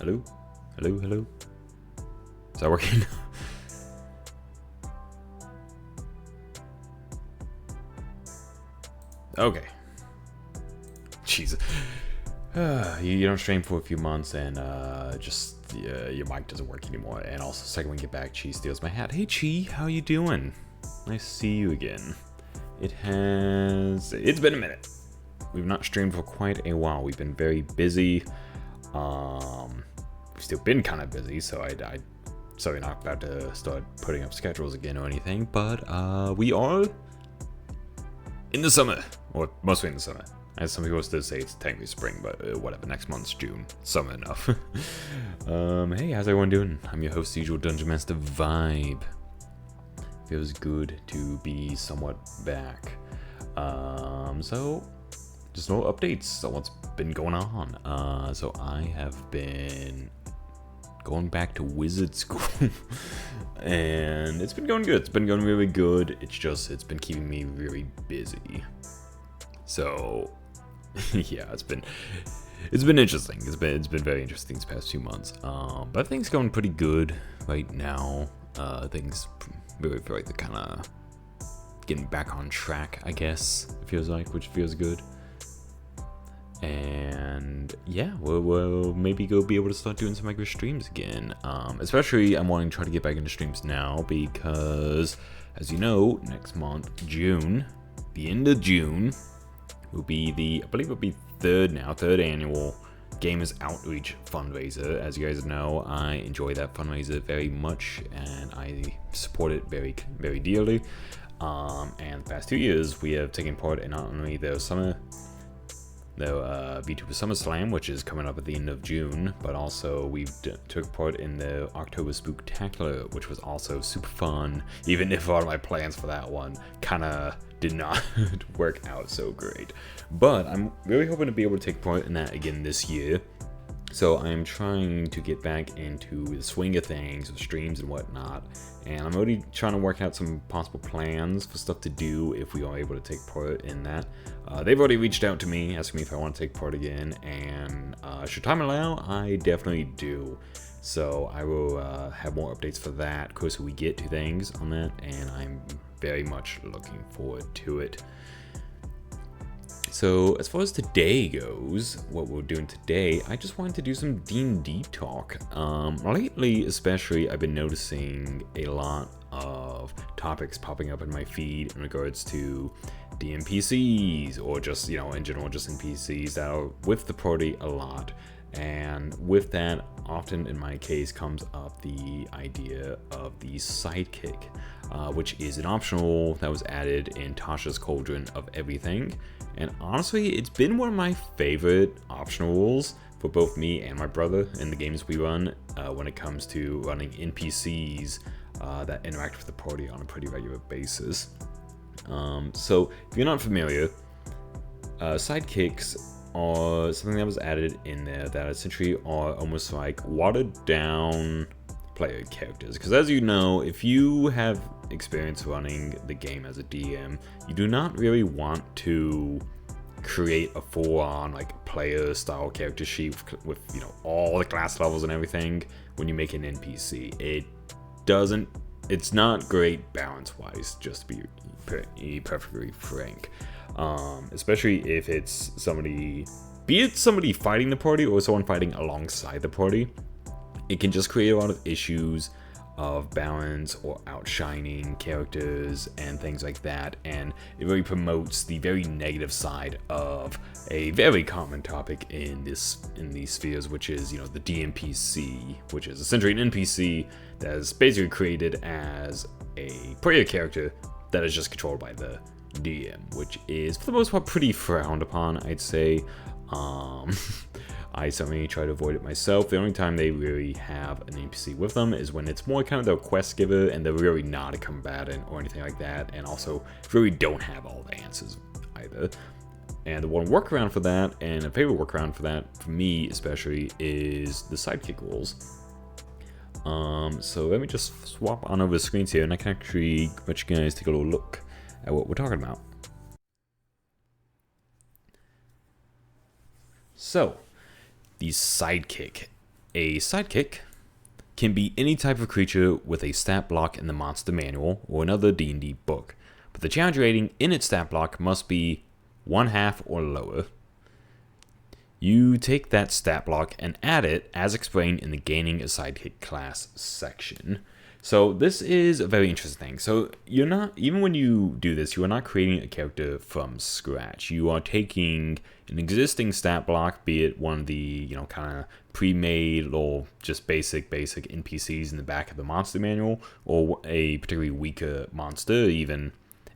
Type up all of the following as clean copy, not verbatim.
Hello? Hello? Hello? Is that working? Okay. Jesus. You don't stream for a few months and just your mic doesn't work anymore. And also, second we get back, Chi steals my hat. Hey Chi, how you doing? Nice to see you again. It's been a minute. We've not streamed for quite a while. We've been very busy. We've still been kind of busy, so sorry, not about to start putting up schedules again or anything, but we are in the summer, or mostly in the summer. As some people still say it's technically spring, but whatever, next month's June. Summer enough. Hey, how's everyone doing? I'm your host, usual Dungeon Master Vibe. Feels good to be somewhat back. So, just no updates on what's been going on. So I have been going back to wizard school. And it's been going good. It's been going really good. It's been keeping me very busy. So yeah, it's been interesting. It's been very interesting these past 2 months. But I think it's going pretty good right now. Things really feel like they're kind of getting back on track, I guess. It feels like, which feels good. And yeah, we'll maybe go be able to start doing some regular streams again. Especially I'm wanting to try to get back into streams now because, as you know, next month, June, the end of June, will be I believe it'll be third annual Gamers Outreach fundraiser. As you guys know, I enjoy that fundraiser very much and I support it very, very dearly. And the past 2 years, we have taken part in not only the VTuber SummerSlam, which is coming up at the end of June, but also we took part in the October Spooktacular, which was also super fun, even if all of my plans for that one kind of did not work out so great. But I'm really hoping to be able to take part in that again this year. So I'm trying to get back into the swing of things with streams and whatnot, and I'm already trying to work out some possible plans for stuff to do if we are able to take part in that. They've already reached out to me, asking me if I want to take part again, and should time allow, I definitely do. So I will have more updates for that, of course, we get to things on that, and I'm very much looking forward to it. So as far as today goes, what we're doing today, I just wanted to do some D&D talk. Lately, especially, I've been noticing a lot of topics popping up in my feed in regards to DNPCs, or just, in general, just NPCs that are with the party a lot. And with that, often in my case, comes up the idea of the sidekick, which is an optional that was added in Tasha's Cauldron of Everything. And honestly, it's been one of my favorite optional rules for both me and my brother in the games we run when it comes to running NPCs that interact with the party on a pretty regular basis. So if you're not familiar, sidekicks are something that was added in there that essentially are almost like watered down player characters. Because as you know, if you have experience running the game as a DM, you do not really want to create a full-on player style character sheet with all the class levels and everything when you make an NPC. It's not great balance wise, just to be perfectly frank. Especially if it's somebody fighting the party or someone fighting alongside the party. It can just create a lot of issues of balance or outshining characters and things like that, and it really promotes the very negative side of a very common topic in these spheres, which is the DNPC, which is essentially an NPC that is basically created as a player character that is just controlled by the DM, which is for the most part pretty frowned upon, I'd say. I certainly try to avoid it myself. The only time they really have an NPC with them is when it's more kind of the quest giver and they're really not a combatant or anything like that, and also really don't have all the answers either. And the one workaround for that, and a favorite workaround for that, for me especially, is the sidekick rules. So let me just swap on over the screens here, and I can actually let you guys take a little look at what we're talking about. So, the sidekick A sidekick can be any type of creature with a stat block in the monster manual or another D&D book, but the challenge rating in its stat block must be 1/2 or lower. You take that stat block and add it as explained in the Gaining a Sidekick class section. So this is a very interesting thing. So you're not, even when you do this, you are not creating a character from scratch. You are taking an existing stat block, be it one of the, kind of pre-made or just basic NPCs in the back of the monster manual, or a particularly weaker monster even,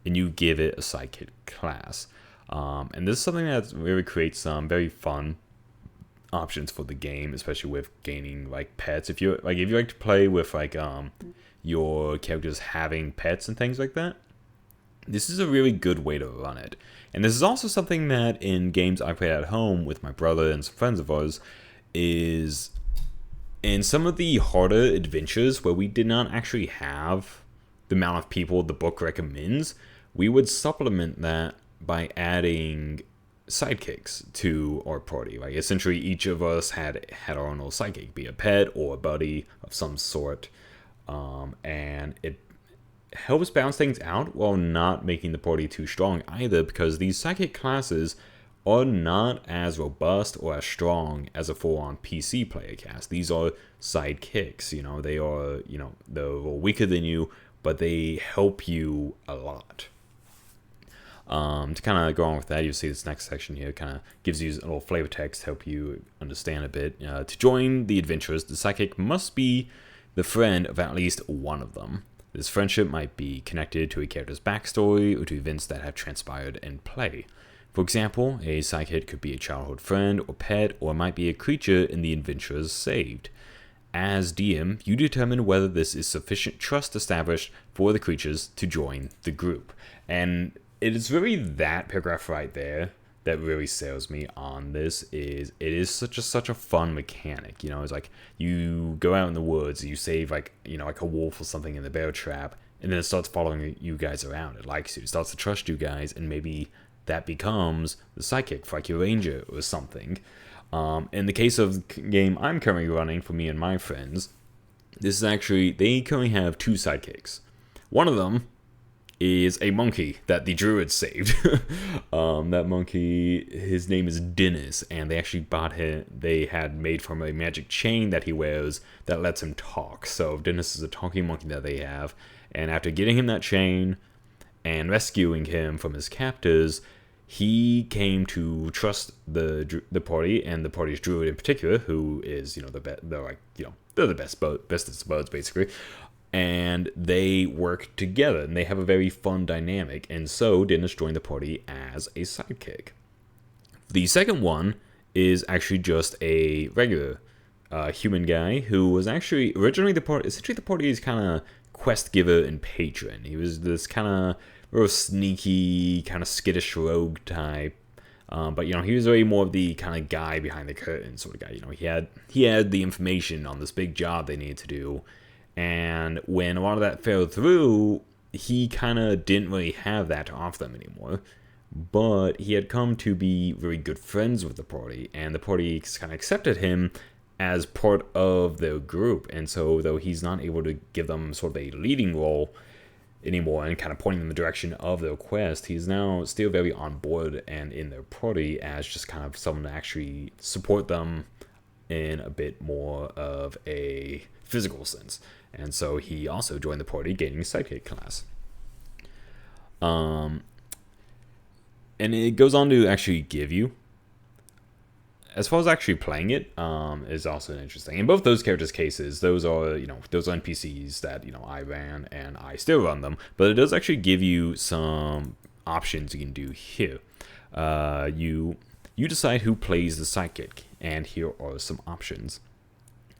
and you give it a sidekick class. And this is something that really creates some very fun options for the game, especially with gaining like pets. If you like to play with your characters having pets and things like that, this is a really good way to run it. And this is also something that in games I play at home with my brother and some friends of ours is in some of the harder adventures where we did not actually have the amount of people the book recommends, we would supplement that by adding sidekicks to our party. Like essentially each of us had our own little sidekick, be a pet or a buddy of some sort, and it helps balance things out while not making the party too strong either, because these sidekick classes are not as robust or as strong as a full-on PC player cast. These are sidekicks, they are, they're a little weaker than you, but they help you a lot. To kind of go on with that, you'll see this next section here kind of gives you a little flavor text to help you understand a bit. To join the adventurers, the sidekick must be the friend of at least one of them. This friendship might be connected to a character's backstory or to events that have transpired in play. For example, a sidekick could be a childhood friend or pet, or it might be a creature in the adventurers saved. As DM, you determine whether this is sufficient trust established for the creatures to join the group. And it is really that paragraph right there that really sells me on this. It is such a fun mechanic. It's like you go out in the woods, you save like a wolf or something in the bear trap, and then it starts following you guys around. It likes you, it starts to trust you guys, and maybe that becomes the sidekick for like your ranger or something. In the case of the game I'm currently running for me and my friends, this is actually, they currently have 2 sidekicks. One of them is a monkey that the druids saved. That monkey, his name is Dennis, and they actually they had made from a magic chain that he wears that lets him talk. So Dennis is a talking monkey that they have, and after getting him that chain and rescuing him from his captors, he came to trust the party, and the party's druid in particular, who is they're the bestest buds basically. And they work together, and they have a very fun dynamic, and so Dennis joined the party as a sidekick. The second one is actually just a regular human guy who was actually originally the party's kind of quest giver and patron. He was this kind of real sneaky, kind of skittish rogue type. But he was very more of the kind of guy behind the curtain sort of guy. He had the information on this big job they needed to do. And when a lot of that fell through, he kind of didn't really have that to offer them anymore. But he had come to be very good friends with the party, and the party kind of accepted him as part of their group. And so, though he's not able to give them sort of a leading role anymore and kind of pointing them in the direction of their quest, he's now still very on board and in their party as just kind of someone to actually support them in a bit more of a physical sense. And so he also joined the party, gaining a sidekick class. And it goes on to actually give you, as far as actually playing it, is also interesting. In both those characters' cases, those are NPCs that I ran and I still run them, but it does actually give you some options you can do here. You decide who plays the sidekick, and here are some options.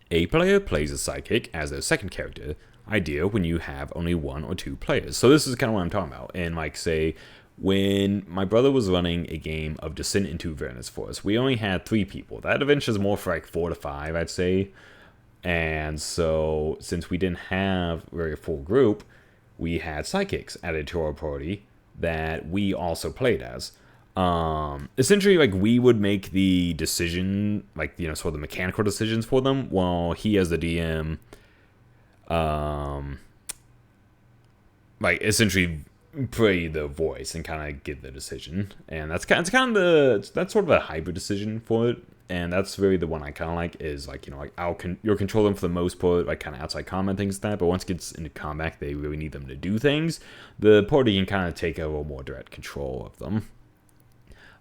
A player plays a sidekick as their second character, ideal when you have only 1 or 2 players. So this is kind of what I'm talking about. And like say, when my brother was running a game of Descent into Avernus for us, we only had 3 people. That adventure is more for like 4 to 5, I'd say. And so since we didn't have really a full group, we had sidekicks added to our party that we also played as. Essentially, like, we would make the decision, like, sort of the mechanical decisions for them, while he, as the DM, like, essentially play the voice and kind of give the decision. And that's kind of that's sort of a hybrid decision for it. And that's really the one I kind of like, is like, like, you'll control them for the most part, like kind of outside combat things like that. But once it gets into combat, they really need them to do things. The party can kind of take a little more direct control of them.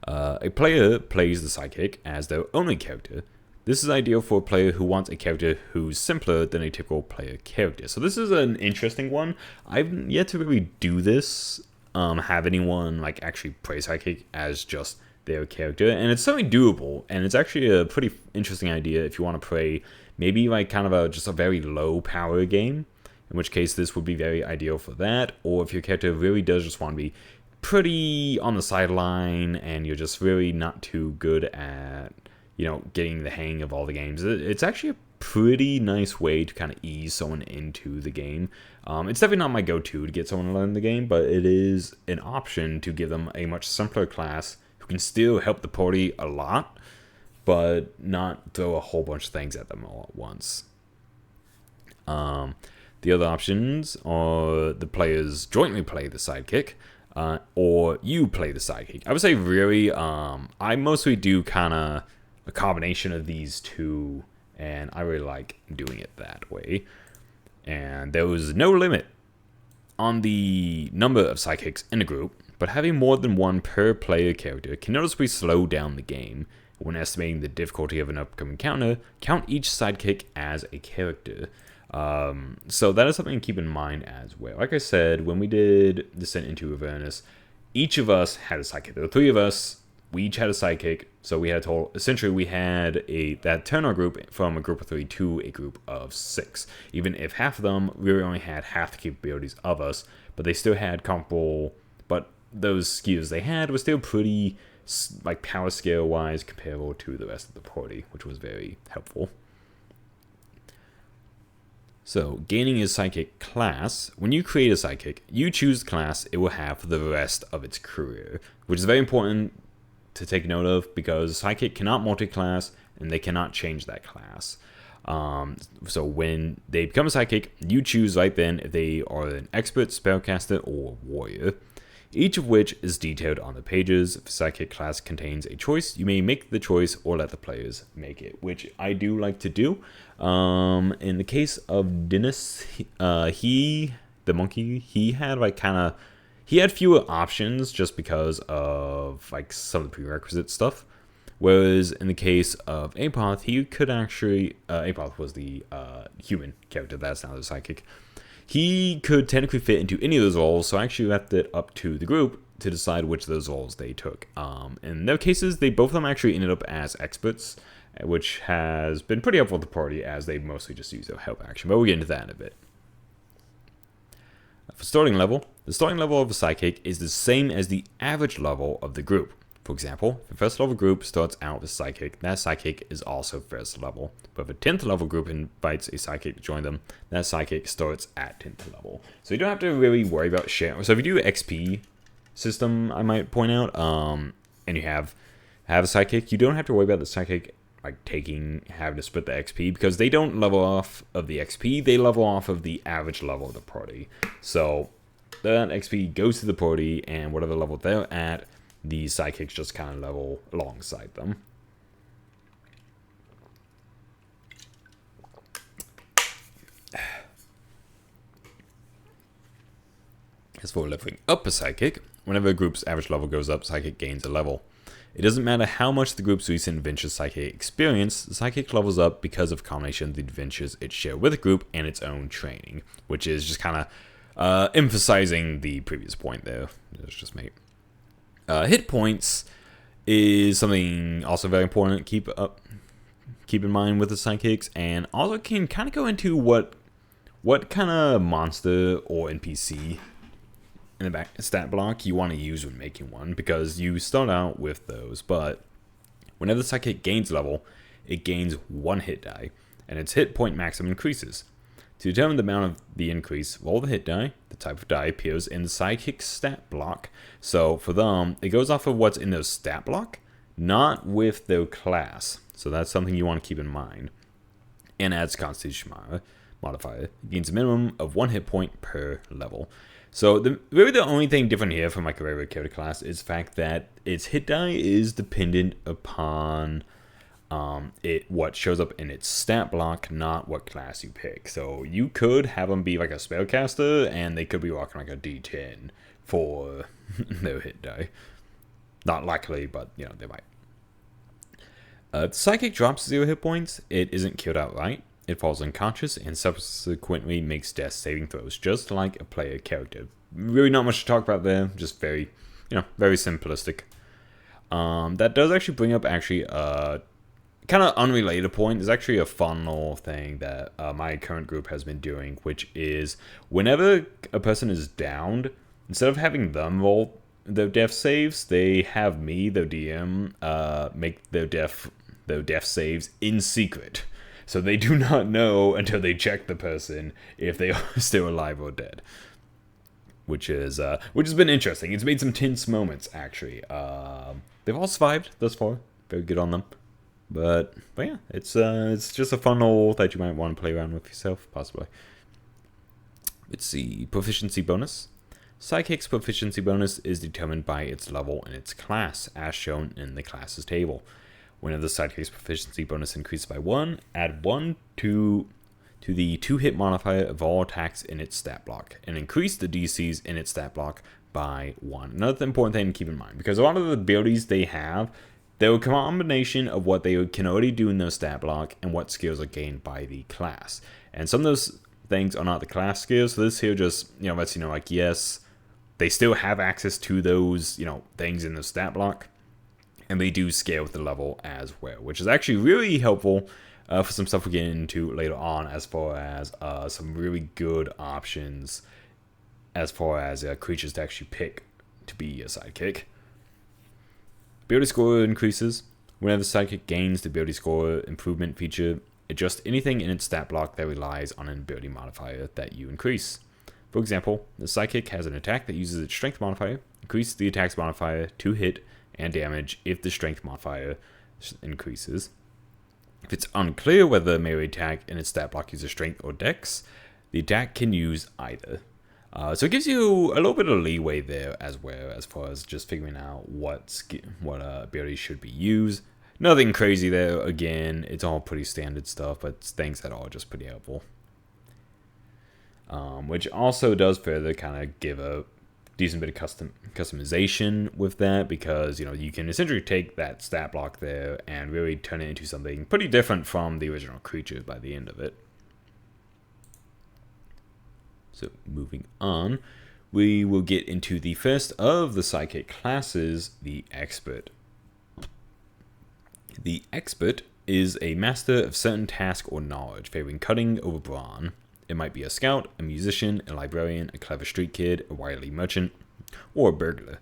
A player plays the sidekick as their only character. This is ideal for a player who wants a character who's simpler than a typical player character. So this is an interesting one. I've yet to really do this, have anyone like actually play sidekick as just their character, and it's certainly doable, and it's actually a pretty interesting idea if you want to play maybe like kind of just a very low power game, in which case this would be very ideal for that. Or if your character really does just want to be pretty on the sideline and you're just really not too good at getting the hang of all the games, it's actually a pretty nice way to kind of ease someone into the game. It's definitely not my go-to to get someone to learn the game, but it is an option to give them a much simpler class who can still help the party a lot, but not throw a whole bunch of things at them all at once. The other options are the players jointly play the sidekick, or you play the sidekick. I would say really, I mostly do kind of a combination of these two, and I really like doing it that way. And there was no limit on the number of sidekicks in a group, but having more than one per player character can noticeably slow down the game. When estimating the difficulty of an upcoming encounter, count each sidekick as a character. So that is something to keep in mind as well. Like I said, when we did Descent into Avernus, each of us had a sidekick. There were 3 of us. We each had a sidekick. So we had total. Essentially, we had that turned our group from a group of 3 to a group of 6. Even if half of them really only had half the capabilities of us, but they still had comparable. But those skills they had was still pretty, like, power scale wise comparable to the rest of the party, which was very helpful. So, gaining a sidekick class. When you create a sidekick, you choose the class it will have for the rest of its career, which is very important to take note of, because sidekick cannot multi-class and they cannot change that class. So when they become a sidekick, you choose right then if they are an expert, spellcaster, or warrior, each of which is detailed on the pages. If a sidekick class contains a choice, you may make the choice or let the players make it, which I do like to do. In the case of Dennis, the monkey, he had like he had fewer options just because of like some of the prerequisite stuff. Whereas in the case of Apoth, he could actually, Apoth was the human character that's now the sidekick. He could technically fit into any of those roles, so I actually left it up to the group to decide which of those roles they took. In their cases, both of them actually ended up as experts, which has been pretty helpful to the party, as they mostly just use their help action, but we'll get into that in a bit. For starting level, the starting level of a sidekick is the same as the average level of the group. For example, if a first level group starts out with a sidekick, that sidekick is also first level. But if a 10th level group invites a sidekick to join them, that sidekick starts at 10th level. So you don't have to really worry about sharing. So if you do XP system, I might point out, and you have a sidekick, you don't have to worry about the sidekick like having to split the XP, because they don't level off of the XP, they level off of the average level of the party. So that XP goes to the party, and whatever level they're at, the sidekicks just kind of level alongside them. As for leveling up a sidekick, whenever a group's average level goes up, sidekick gains a level. It doesn't matter how much the group's recent adventures sidekick experience, the sidekick levels up because of a combination of the adventures it shared with the group and its own training, which is just kind of emphasizing the previous point there. It's just me. Hit points is something also very important to keep in mind with the sidekicks, and also can kind of go into what kind of monster or NPC in the back stat block you want to use when making one, because you start out with those, but whenever the sidekick gains level, it gains 1 hit die, and its hit point maximum increases. To determine the amount of the increase, roll the hit die. The type of die appears in the Sidekick stat block. So for them, it goes off of what's in their stat block, not with their class. So that's something you want to keep in mind. And adds Constitution modifier. It gains a minimum of 1 hit point per level. So really the only thing different here from like a regular character class is the fact that its hit die is dependent upon what shows up in its stat block, not what class you pick. So you could have them be like a spellcaster, and they could be rocking like a D10 for their hit die. Not likely, but you know, they might. The Psychic drops 0 hit points. It isn't killed outright. It falls unconscious and subsequently makes death saving throws, just like a player character. Really not much to talk about there, just very, very simplistic. That does actually bring up a kind of unrelated point. There's actually a fun little thing that my current group has been doing, which is whenever a person is downed, instead of having them roll their death saves, they have me, their DM, make their death saves in secret. So they do not know until they check the person if they are still alive or dead. Which has been interesting. It's made some tense moments, actually. They've all survived thus far. Very good on them. But yeah, it's just a fun little that you might want to play around with yourself, possibly. Let's see, proficiency bonus. Sidekick's proficiency bonus is determined by its level and its class, as shown in the classes table. Whenever the Sidekick's proficiency bonus increases by 1, add 1 to the 2-hit modifier of all attacks in its stat block, and increase the DCs in its stat block by 1. Another important thing to keep in mind, because a lot of the abilities they have, they're a combination of what they can already do in their stat block and what skills are gained by the class. And some of those things are not the class skills, so this here just, lets you know, like, yes, they still have access to those, things in the stat block, and they do scale with the level as well, which is actually really helpful for some stuff we'll get into later on, as far as some really good options as far as creatures to actually pick to be a sidekick. Ability score increases. Whenever the sidekick gains the ability score improvement feature, adjust anything in its stat block that relies on an ability modifier that you increase. For example, the sidekick has an attack that uses its strength modifier. Increase the attack's modifier to hit and damage if the strength modifier increases. If it's unclear whether the melee attack in its stat block uses strength or dex, the attack can use either. So it gives you a little bit of leeway there as well, as far as just figuring out what abilities should be used. Nothing crazy there. Again, it's all pretty standard stuff, but it's things that are just pretty helpful. Which also does further kind of give a decent bit of customization with that, because you can essentially take that stat block there and really turn it into something pretty different from the original creature by the end of it. So moving on, we will get into the first of the Sidekick classes, the Expert. The Expert is a master of certain task or knowledge, favoring cutting over brawn. It might be a scout, a musician, a librarian, a clever street kid, a wily merchant, or a burglar.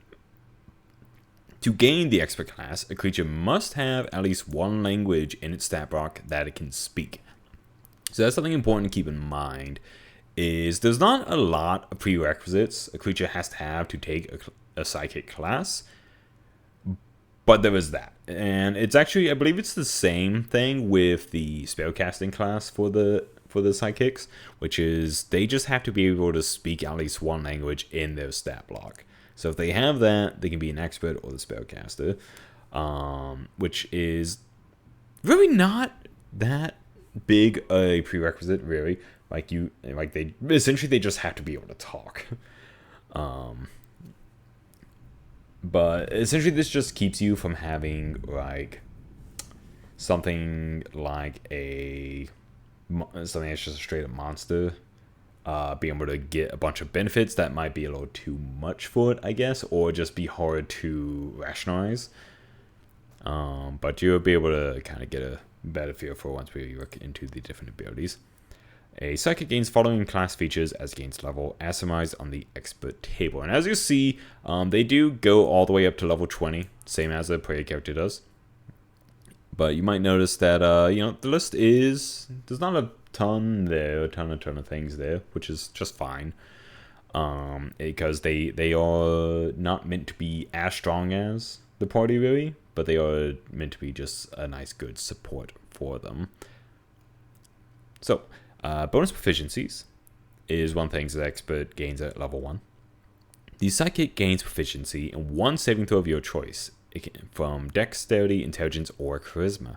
To gain the Expert class, a creature must have at least one language in its stat block that it can speak. So that's something important to keep in mind, is there's not a lot of prerequisites a creature has to have to take a Sidekick class, but there is that. And it's actually, I believe it's the same thing with the spellcasting class for the Sidekicks, which is they just have to be able to speak at least one language in their stat block. So if they have that, they can be an expert or the spellcaster, which is really not that big a prerequisite, really. They just have to be able to talk. But essentially this just keeps you from having something that's just a straight up monster being able to get a bunch of benefits that might be a little too much for it, I guess, or just be hard to rationalize. But you'll be able to kind of get a better feel for once we look into the different abilities. A Psychic gains following class features as gains level, as summarized on the Expert table. And as you see, they do go all the way up to level 20, same as a player character does. But you might notice that, the list there's not a ton there, a ton of things there, which is just fine. Because they are not meant to be as strong as the party really, but they are meant to be just a nice good support for them. So, bonus proficiencies is one thing the expert gains at level 1. The Sidekick gains proficiency in one saving throw of your choice, from Dexterity, Intelligence, or Charisma.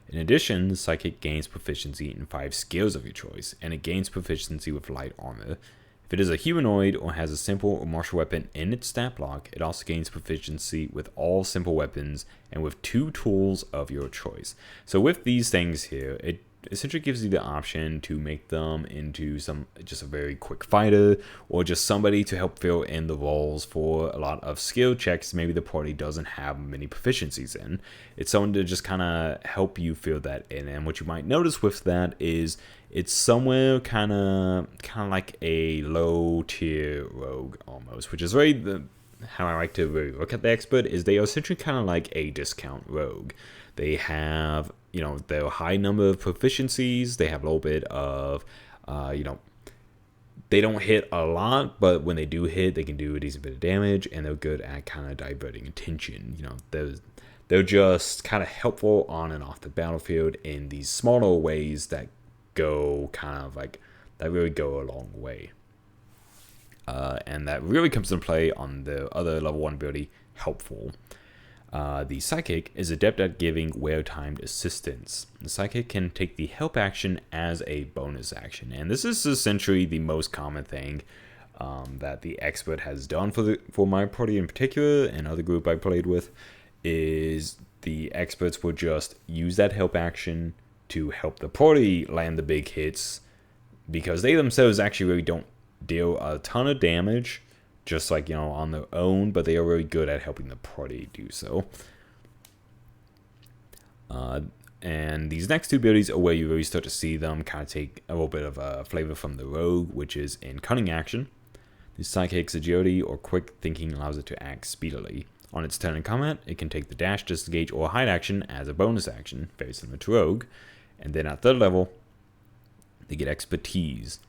In addition, the Sidekick gains proficiency in 5 skills of your choice, and it gains proficiency with light armor. If it is a humanoid or has a simple or martial weapon in its stat block, it also gains proficiency with all simple weapons and with 2 tools of your choice. So with these things here, it essentially gives you the option to make them into just a very quick fighter, or just somebody to help fill in the roles for a lot of skill checks maybe the party doesn't have many proficiencies in. It's someone to just kind of help you fill that in. And what you might notice with that is it's somewhere kind of like a low tier rogue almost, which is how I like to really look at the expert, is they are essentially kind of like a discount rogue. They have, their high number of proficiencies. They have a little bit of, they don't hit a lot, but when they do hit, they can do a decent bit of damage, and they're good at kind of diverting attention. They're just kind of helpful on and off the battlefield in these smaller ways that go that really go a long way. And that really comes into play on the other level 1 ability, Helpful. The Sidekick is adept at giving well-timed assistance. The Sidekick can take the help action as a bonus action, and this is essentially the most common thing that the expert has done for my party in particular, and other group I played with, is the experts will just use that help action to help the party land the big hits, because they themselves actually really don't deal a ton of damage, just on their own, but they are really good at helping the party do so. And these next 2 abilities are where you really start to see them kind of take a little bit of a flavor from the rogue, which is in Cunning Action. The Sidekick's agility or quick thinking allows it to act speedily. On its turn in combat, it can take the dash, disengage, or hide action as a bonus action, very similar to rogue. And then at 3rd level, they get Expertise.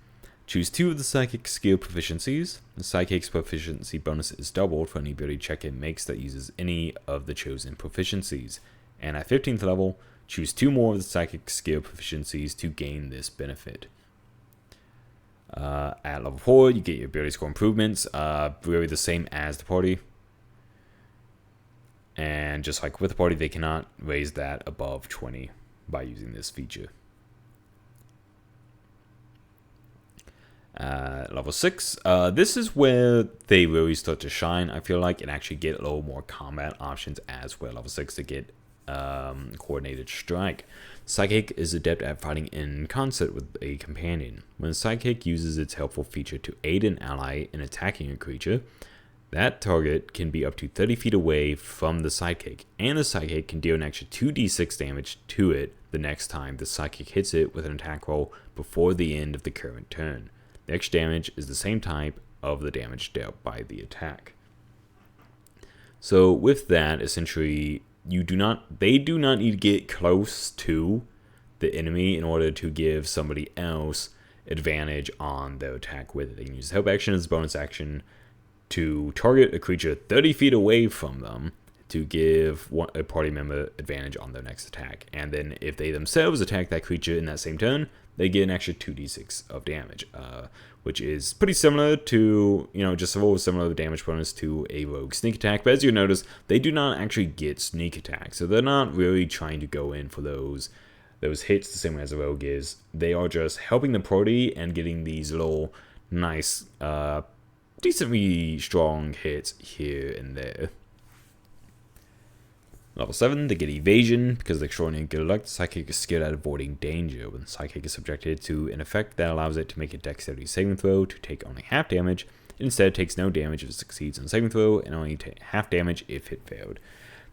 Choose 2 of the Sidekick skill proficiencies. The Sidekick's proficiency bonus is doubled for any ability check it makes that uses any of the chosen proficiencies. And at 15th level, choose 2 more of the Sidekick skill proficiencies to gain this benefit. At level 4, you get your ability score improvements, really the same as the party. And just like with the party, they cannot raise that above 20 by using this feature. Level 6, this is where they really start to shine, I feel like, and actually get a little more combat options as well. Level 6 to get Coordinated Strike. Sidekick is adept at fighting in concert with a companion. When a Sidekick uses its helpful feature to aid an ally in attacking a creature, that target can be up to 30 feet away from the Sidekick, and the Sidekick can deal an extra 2d6 damage to it the next time the Sidekick hits it with an attack roll before the end of the current turn. The extra damage is the same type of the damage dealt by the attack. So with that, essentially, they do not need to get close to the enemy in order to give somebody else advantage on their attack with it. They can use help action as a bonus action to target a creature 30 feet away from them to give a party member advantage on their next attack. And then if they themselves attack that creature in that same turn, they get an extra 2d6 of damage, which is pretty similar to, just a little similar damage bonus to a rogue sneak attack. But as you notice, they do not actually get sneak attack, so they're not really trying to go in for those hits the same way as a rogue is. They are just helping the party and getting these little nice, decently strong hits here and there. Level 7, they get Evasion. Because of the extraordinary good luck, the Sidekick is skilled at avoiding danger. When the Sidekick is subjected to an effect that allows it to make a Dexterity saving throw to take only half damage, it instead takes no damage if it succeeds on saving throw, and only half damage if it failed.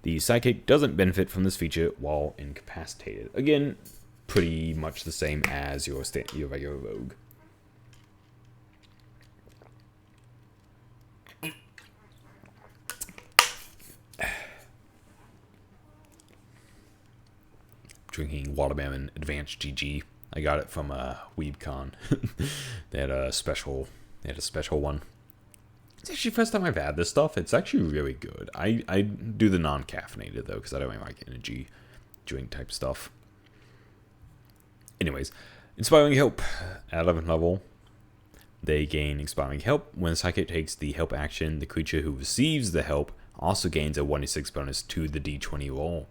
The Sidekick doesn't benefit from this feature while incapacitated. Again, pretty much the same as your regular rogue. Drinking Watermelon Advanced GG. I got it from WeebCon. They had a special one. It's actually the first time I've had this stuff. It's actually really good. I do the non-caffeinated though, because I don't really like energy drink type stuff. Anyways, Inspiring Help. At 11th level, they gain Inspiring Help. When the Psychic takes the help action, the creature who receives the help also gains a 1d6 bonus to the d20 roll.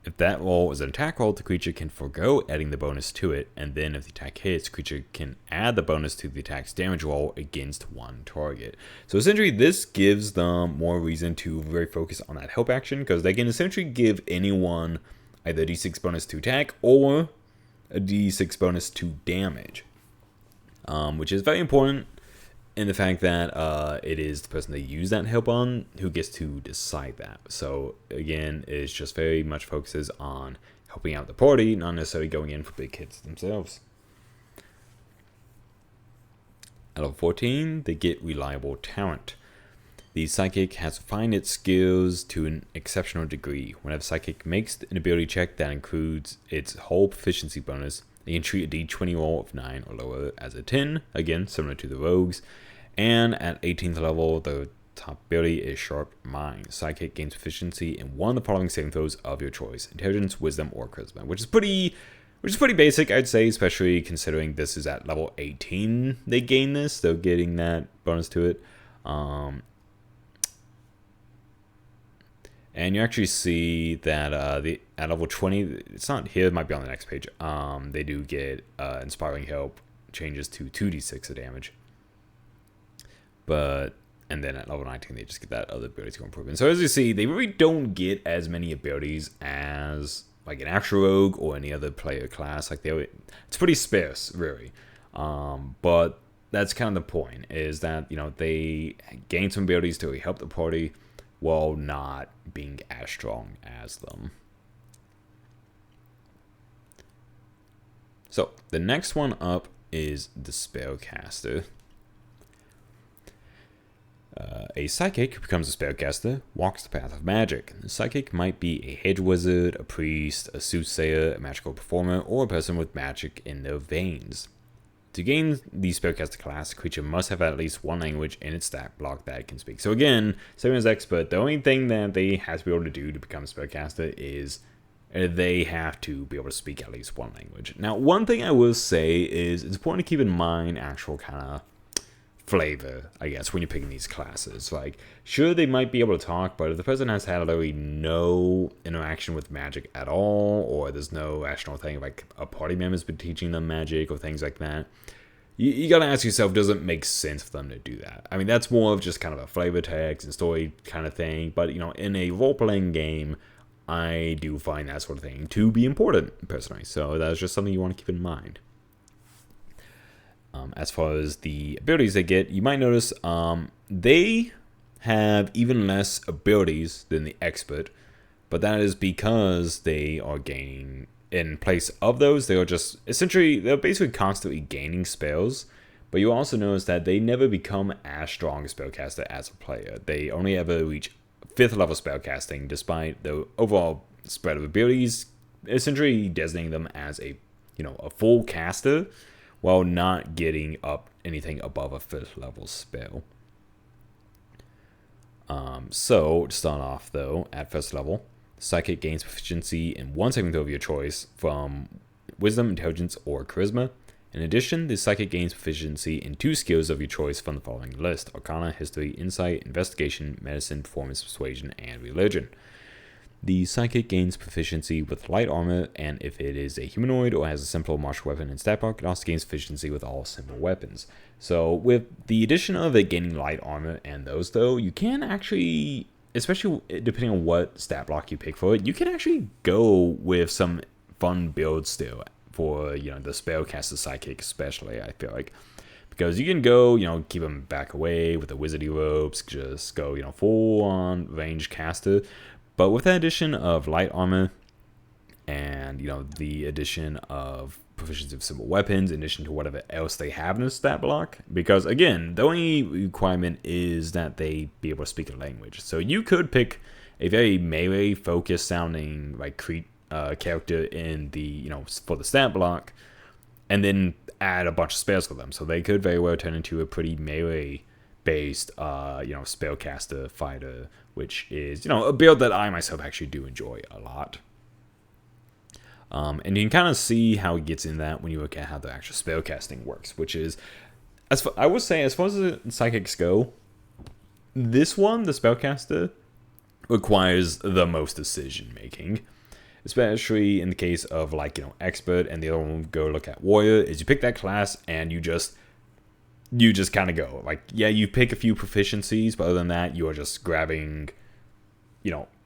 If that roll is an attack roll, the creature can forego adding the bonus to it, and then if the attack hits, the creature can add the bonus to the attack's damage roll against one target. So essentially, this gives them more reason to really focus on that help action, because they can essentially give anyone either a d6 bonus to attack or a d6 bonus to damage, which is very important in the fact that it is the person they use that help on who gets to decide that. So again, it's just very much focuses on helping out the party, not necessarily going in for big hits themselves. At level 14, they get Reliable Talent. The Psychic has refined its skills to an exceptional degree. Whenever Psychic makes an ability check that includes its whole proficiency bonus, they can treat a d20 roll of 9 or lower as a 10, again, similar to the Rogues. And at 18th level, the top ability is Sharp Mind. Psychic gains proficiency in one of the following saving throws of your choice: Intelligence, Wisdom, or Charisma, which is pretty basic, I'd say, especially considering this is at level 18. They gain this, they're getting that bonus to it. And you actually see that at level 20, it's not here, it might be on the next page. They do get Inspiring Help changes to 2d6 of damage. And then at level 19, they just get that other ability to improve. And so as you see, they really don't get as many abilities as like an actual rogue or any other player class. Like it's pretty sparse, really. But that's kind of the point, is that, you know, they gain some abilities to really help the party while not being as strong as them. So the next one up is the Spellcaster. A Psychic becomes a Spellcaster, walks the path of magic. The Psychic might be a hedge wizard, a priest, a soothsayer, a magical performer, or a person with magic in their veins. To gain the Spellcaster class, the creature must have at least one language in its stat block that it can speak. So again, same as Expert, the only thing that they have to be able to do to become a Spellcaster is they have to be able to speak at least one language. Now, one thing I will say is it's important to keep in mind actual kind of flavor, I guess, when you're picking these classes. Like, sure, they might be able to talk, but if the person has had literally no interaction with magic at all, or there's no rational thing like a party member's been teaching them magic or things like that, you gotta ask yourself, does it make sense for them to do that? I mean, that's more of just kind of a flavor text and story kind of thing, but, you know, in a role-playing game, I do find that sort of thing to be important, personally, so that's just something you want to keep in mind. As far as the abilities they get, you might notice they have even less abilities than the Expert, but that is because they are gaining, in place of those, they are just, essentially, they're basically constantly gaining spells, but you also notice that they never become as strong a spellcaster as a player. They only ever reach 5th level spellcasting, despite the overall spread of abilities, essentially designating them as a, you know, a full caster, while not getting up anything above a 5th level spell. So, to start off though, at 1st level, Psychic gains proficiency in one saving throw of your choice from Wisdom, Intelligence, or Charisma. In addition, the Psychic gains proficiency in 2 skills of your choice from the following list: Arcana, History, Insight, Investigation, Medicine, Performance, Persuasion, and Religion. The Psychic gains proficiency with light armor, and if it is a humanoid or has a simple martial weapon in stat block, it also gains proficiency with all simple weapons. So with the addition of it gaining light armor and those though, you can actually, especially depending on what stat block you pick for it, you can actually go with some fun builds still for, you know, the Spellcaster Psychic especially, I feel like. Because you can go, you know, keep them back away with the wizardy ropes, just go, you know, full on range caster. But with the addition of light armor and, you know, the addition of proficiency of simple weapons, in addition to whatever else they have in a stat block, because again, the only requirement is that they be able to speak a language. So you could pick a very melee focused sounding like character in the, you know, for the stat block, and then add a bunch of spells for them. So they could very well turn into a pretty melee-based, spellcaster fighter, which is, a build that I myself actually do enjoy a lot. And you can kind of see how it gets in that when you look at how the actual spellcasting works, which is, I would say, as far as the psychics go, this one, the spellcaster, requires the most decision making, especially in the case of expert, and the other one go look at warrior. Is you pick that class and you just kind of go you pick a few proficiencies, but other than that, you are just grabbing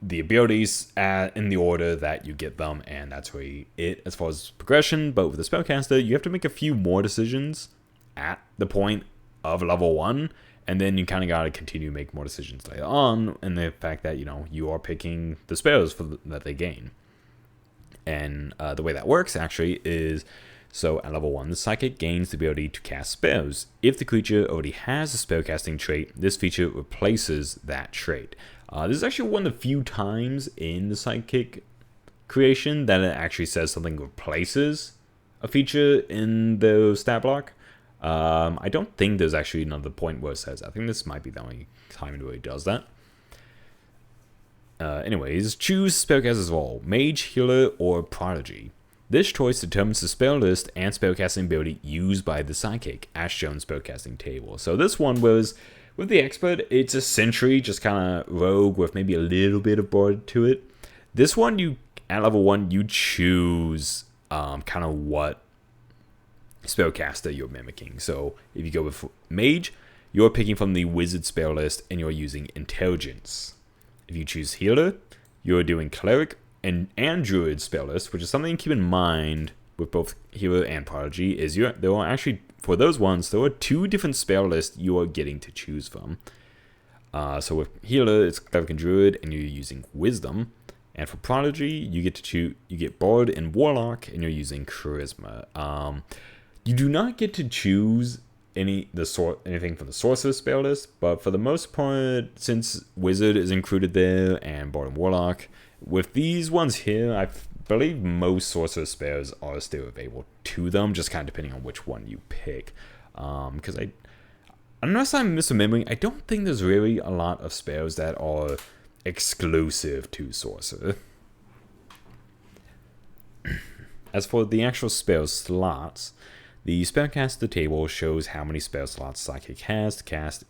the abilities in the order that you get them, and that's really it as far as progression. But with the spellcaster, you have to make a few more decisions at the point of level 1, and then you kind of got to continue to make more decisions later on, and the fact that you are picking the spells that they gain. And the way that works actually is, so at level 1, the psychic gains the ability to cast spells. If the creature already has a spellcasting trait, this feature replaces that trait. This is actually one of the few times in the psychic creation that it actually says something replaces a feature in the stat block. I don't think there's actually another point where it says. I think this might be the only time it really does that. Anyways, choose spellcaster's role: mage, healer, or prodigy. This choice determines the spell list and spellcasting ability used by the psychic, as shown in spellcasting table. So this one was, with the expert, it's a sentry, just kind of rogue with maybe a little bit of bard to it. This one, at level 1, you choose kind of what spellcaster you're mimicking. So if you go with mage, you're picking from the wizard spell list and you're using intelligence. If you choose healer, you're doing cleric and druid spell list, which is something to keep in mind with both healer and prodigy. There are actually, for those ones, there are 2 different spell lists you are getting to choose from. So with healer, it's cleric and druid, and you're using wisdom. And for prodigy, you get bard and warlock, and you're using charisma. You do not get to choose anything from the sorcerer spell list, but for the most part, since wizard is included there and bard and warlock, with these ones here, I believe most sorcerer spells are still available to them, just kind of depending on which one you pick. Because unless I'm misremembering, I don't think there's really a lot of spells that are exclusive to sorcerer. As for the actual spell slots, the spellcaster table shows how many spell slots Psychic has to cast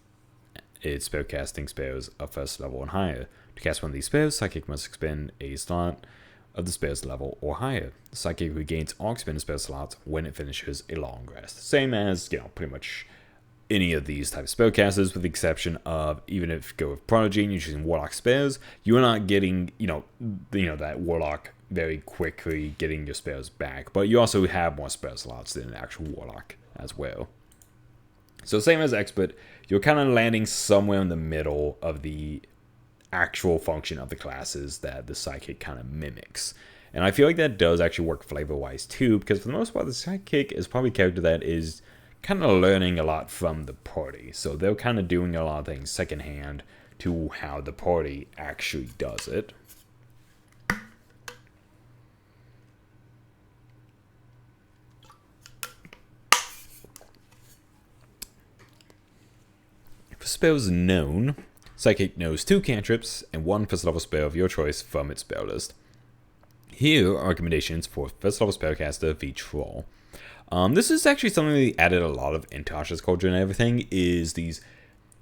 its spellcasting spells of first level and higher. To cast one of these spells, Psychic must expend a slot of the spell's level or higher. The Psychic regains all expended spell slots when it finishes a long rest. Same as, pretty much any of these types of spellcasters, with the exception of, even if you go with Prodigy and you're choosing Warlock spells, you are not getting, that Warlock very quickly getting your spells back, but you also have more spell slots than an actual Warlock as well. So same as Expert, you're kind of landing somewhere in the middle of the actual function of the classes that the Psychic kind of mimics. And I feel like that does actually work flavor-wise too, because for the most part, the Psychic is probably a character that is kind of learning a lot from the party. So they're kind of doing a lot of things secondhand to how the party actually does it. For spells known, Psychic knows 2 cantrips and 1 first level spell of your choice from its spell list. Here are recommendations for first level spellcaster of each role. This is actually something they added a lot of in Tasha's culture and everything, is these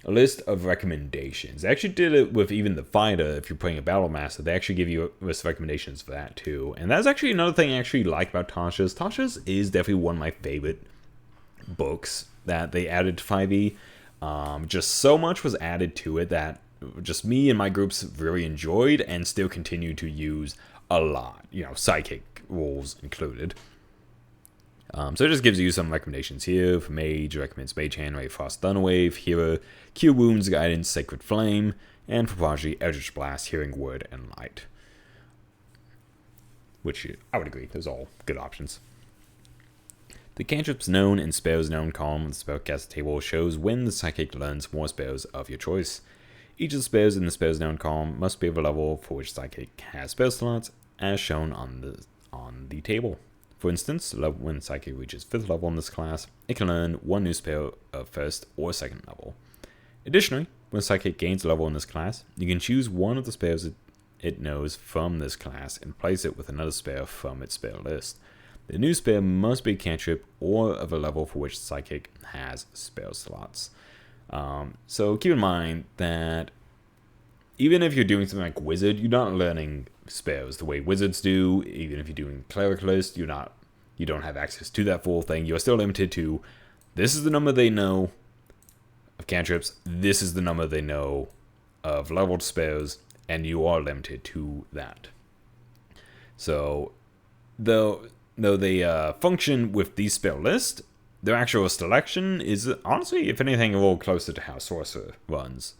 list of recommendations. They actually did it with even the fighter. If you're playing a battle master, they actually give you a list of recommendations for that too. And that's actually another thing I actually like about Tasha's. Tasha's is definitely one of my favorite books that they added to 5e. Just so much was added to it that just me and my groups really enjoyed and still continue to use a lot, psychic rules included. So it just gives you some recommendations here. For Mage, recommends Mage Hand, Ray Frost, Thunderwave, Hero, Cure Wounds, Guidance, Sacred Flame, and for Prodigy, Eldritch Blast, Hearing Word, and Light. Which I would agree, those are all good options. The cantrips known and spells known column of the spellcaster table shows when the Psychic learns more spells of your choice. Each of the spells in the spells known column must be of a level for which Psychic has spell slots, as shown on the table. For instance, when Psychic reaches 5th level in this class, it can learn one new spell of 1st or 2nd level. Additionally, when Psychic gains a level in this class, you can choose one of the spells it knows from this class and place it with another spell from its spell list. The new spell must be a cantrip or of a level for which Psychic has spell slots. So keep in mind that even if you're doing something like Wizard, you're not learning spells the way Wizards do. Even if you're doing Cleric list, you don't have access to that full thing. You're still limited to, this is the number they know of cantrips, this is the number they know of leveled spells, and you are limited to that. So, though they function with the spell list, their actual selection is honestly, if anything, a little closer to how Sorcerer runs.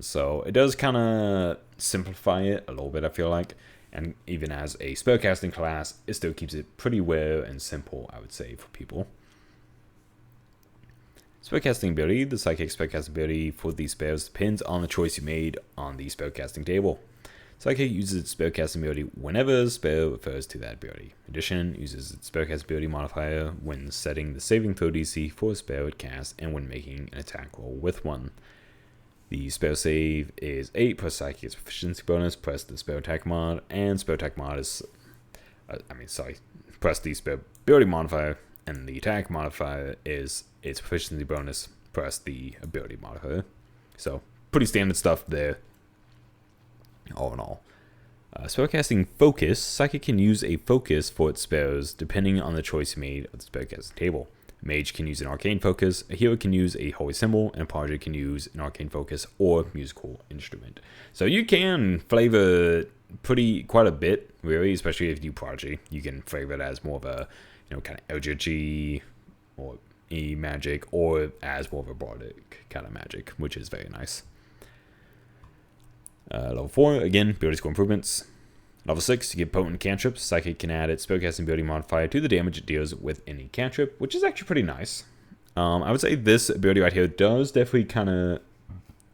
So it does kind of simplify it a little bit, I feel like. And even as a spellcasting class, it still keeps it pretty well and simple, I would say, for people. Spellcasting ability. The Psychic spellcasting ability for these spells depends on the choice you made on the spellcasting table. Psychic uses its spellcasting ability whenever a spell refers to that ability. In addition, uses its spellcasting ability modifier when setting the saving throw DC for a spell it casts and when making an attack roll with one. The spell save is 8 plus Psychic's proficiency bonus, plus the spell attack mod, and spell attack mod is, plus the spell ability modifier, and the attack modifier is its proficiency bonus, plus the ability modifier. So, pretty standard stuff there, all in all. Spellcasting focus. Psychic can use a focus for its spells depending on the choice made of the spellcasting table. Mage can use an arcane focus, a hero can use a holy symbol, and a paladin can use an arcane focus or musical instrument. So you can flavor quite a bit, really, especially if you do prodigy. You can flavor it as more of a, kind of Eldritch or E-magic, or as more of a bardic kind of magic, which is very nice. Level 4, again, ability score improvements. Level 6, to get potent cantrips, Psychic can add its spellcasting ability modifier to the damage it deals with any cantrip, which is actually pretty nice. I would say this ability right here does definitely kind of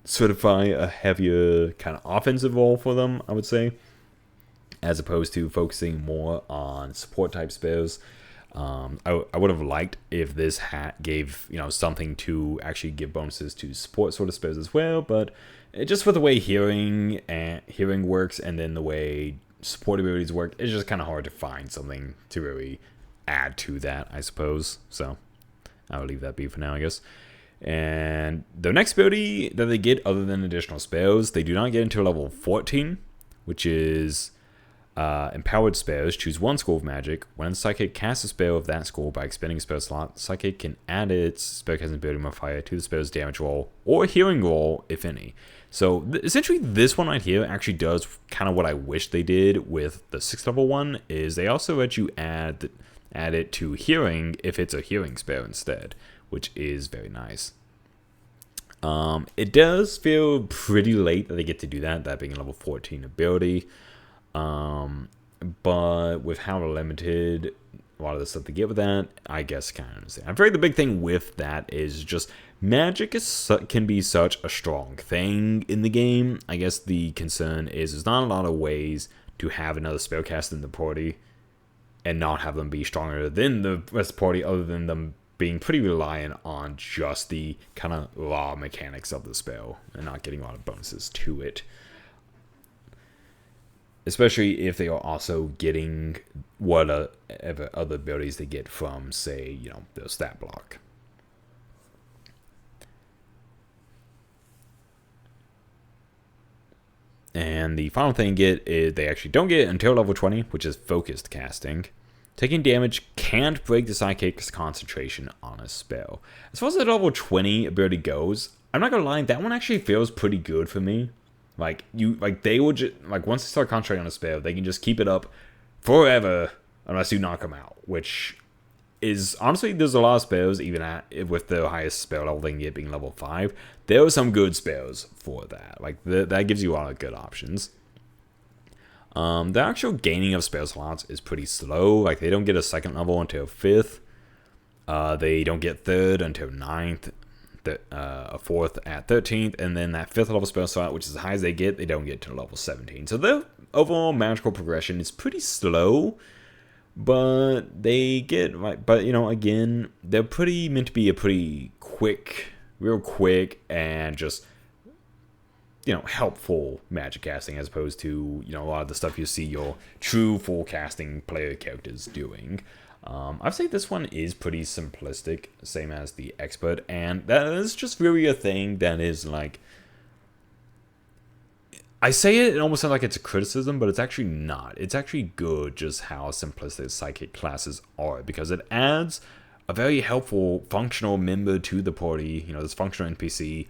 certify a heavier kind of offensive role for them, I would say, as opposed to focusing more on support type spells. I would have liked if this hat gave something to actually give bonuses to support sort of spells as well, but just for the way hearing works and then the way support abilities work, it's just kind of hard to find something to really add to that, I suppose. So I'll leave that be for now, I guess. And the next ability that they get, other than additional spells, they do not get until level 14, which is empowered spells. Choose one school of magic. When Psychic casts a spell of that school by expending a spell slot, Psychic can add its spellcasting ability modifier to the spell's damage roll or healing roll, if any. So essentially, this one right here actually does kind of what I wish they did with the 6th level one. Is they also let you add it to healing if it's a healing spell instead, which is very nice. It does feel pretty late that they get to do that being a level 14 ability. But with how limited a lot of the stuff they get with that, I guess kind of understand. I feel like the big thing with that is just magic can be such a strong thing in the game. I guess the concern is there's not a lot of ways to have another spellcast in the party and not have them be stronger than the rest of the party, other than them being pretty reliant on just the kind of raw mechanics of the spell and not getting a lot of bonuses to it. Especially if they are also getting whatever other abilities they get from, say, the stat block. And the final thing you get is they actually don't get until level 20, which is focused casting. Taking damage can't break the Psychic's concentration on a spell. As far as the level 20 ability goes, I'm not gonna lie, that one actually feels pretty good for me. They will just, once they start concentrating on a spell, they can just keep it up forever unless you knock them out, which is, honestly, there's a lot of spells, even with the highest spell level they can get being level 5, there are some good spells for that. That gives you a lot of good options. The actual gaining of spell slots is pretty slow. They don't get a 2nd level until 5th. They don't get 3rd until 9th. A 4th at 13th, and then that 5th level spell slot, which is as high as they don't get to level 17. So the overall magical progression is pretty slow, but they get right. But you know, again, they're pretty meant to be a pretty quick, real quick, and just helpful magic casting as opposed to a lot of the stuff you see your true full casting player characters doing. I'd say this one is pretty simplistic, same as the expert, and that is just really a thing that is like. I say it almost sounds like it's a criticism, but it's actually not. It's actually good just how simplistic psychic classes are, because it adds a very helpful functional member to the party, this functional NPC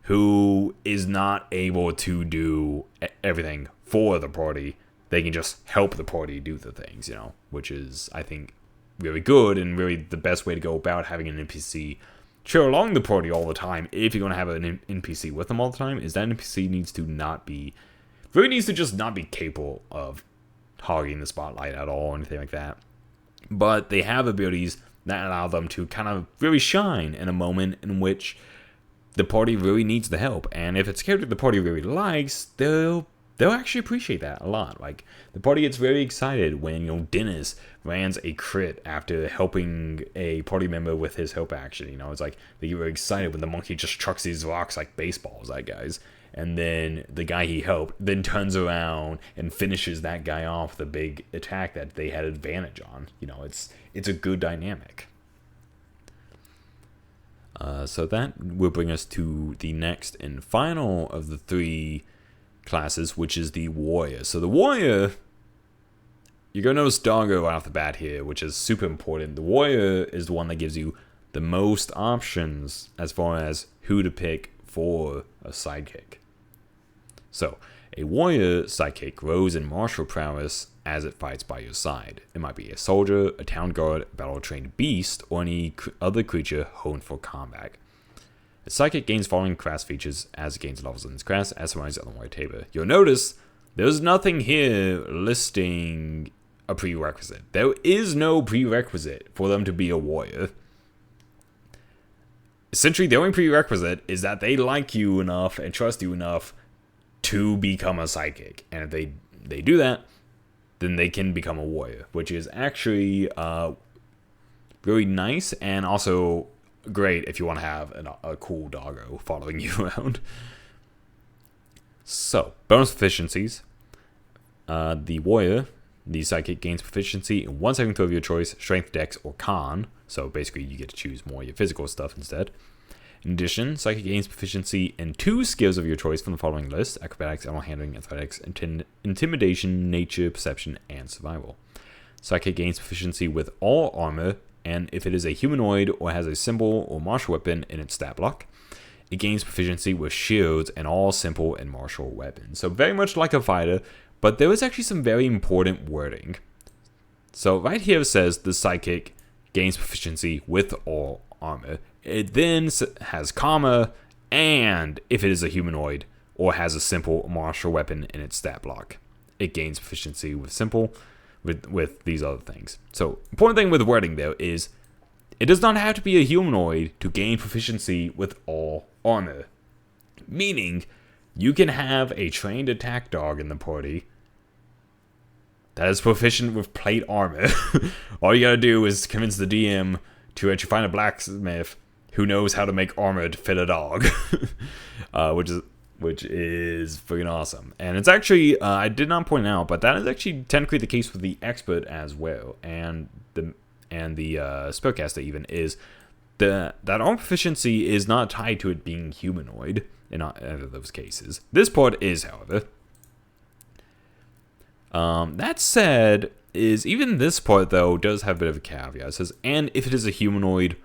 who is not able to do everything for the party. They can just help the party do the things, which is, I think, really good and really the best way to go about having an NPC cheer along the party all the time. If you're going to have an NPC with them all the time, is that NPC needs to just not be capable of hogging the spotlight at all or anything like that. But they have abilities that allow them to kind of really shine in a moment in which the party really needs the help. And if it's a character the party really likes, they'll actually appreciate that a lot. Like, the party gets very excited when, Dennis lands a crit after helping a party member with his help action. It's like they get very excited when the monkey just chucks these rocks like baseballs at guys. And then the guy he helped then turns around and finishes that guy off with a big attack that they had advantage on. It's a good dynamic. So that will bring us to the next and final of the three classes, which is the warrior. So the warrior, you're going to notice doggo right off the bat here, which is super important. The warrior is the one that gives you the most options as far as who to pick for a sidekick. So a warrior sidekick grows in martial prowess as it fights by your side. It might be a soldier, a town guard, a battle-trained beast, or any other creature honed for combat. The sidekick gains following class features as it gains levels in its class, as summarized on the white table. You'll notice there's nothing here listing a prerequisite. There is no prerequisite for them to be a warrior. Essentially, the only prerequisite is that they like you enough and trust you enough to become a sidekick. And if they do that, then they can become a warrior, which is actually really nice and also great if you want to have a cool doggo following you around. So, bonus proficiencies. The warrior, the sidekick, gains proficiency in one saving throw of your choice, strength, dex, or con. So basically you get to choose more of your physical stuff instead. In addition, psychic gains proficiency in 2 skills of your choice from the following list: acrobatics, animal handling, athletics, intimidation, nature, perception, and survival. Psychic gains proficiency with all armor, and if it is a humanoid or has a symbol or martial weapon in its stat block. It gains proficiency with shields and all simple and martial weapons. So very much like a fighter, but there is actually some very important wording. So right here it says the psychic gains proficiency with all armor. It then has comma, and if it is a humanoid or has a simple martial weapon in its stat block, it gains proficiency with simple with these other things. So important thing with wording though is it does not have to be a humanoid to gain proficiency with all armor. Meaning, you can have a trained attack dog in the party that is proficient with plate armor. All you gotta do is convince the DM to actually find a blacksmith who knows how to make armor to fit a dog, which is freaking awesome. And it's actually, I did not point out, but that is actually technically the case with the expert as well, and the spellcaster even is that armor proficiency is not tied to it being humanoid in either of those cases. This part is, however. That said, is even this part though does have a bit of a caveat. It says, and if it is a humanoid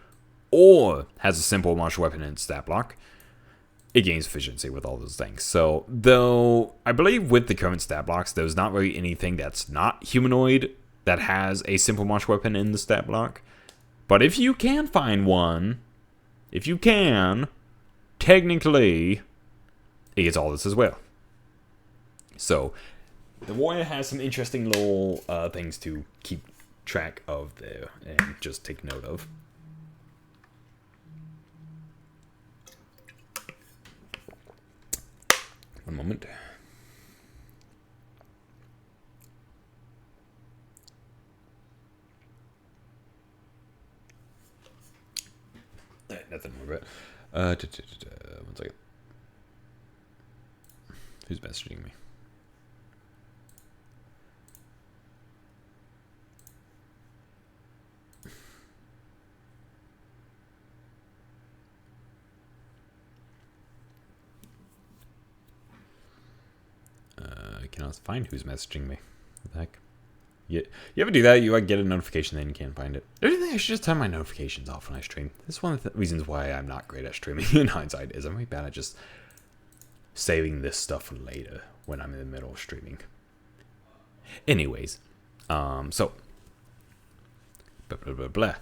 or has a simple martial weapon in its stat block, it gains proficiency with all those things. So, though I believe with the current stat blocks, there's not really anything that's not humanoid that has a simple martial weapon in the stat block. But if you can find one, technically, it gets all this as well. So, the warrior has some interesting little things to keep track of there and just take note of. One moment. nothing more of it. One second. Who's messaging me? I cannot find who's messaging me. What the heck? You ever do that? You like get a notification, then you can't find it. I think I should just turn my notifications off when I stream. This is one of the reasons why I'm not great at streaming in hindsight, is I'm really bad at just saving this stuff for later when I'm in the middle of streaming. Anyways, so blah blah blah blah.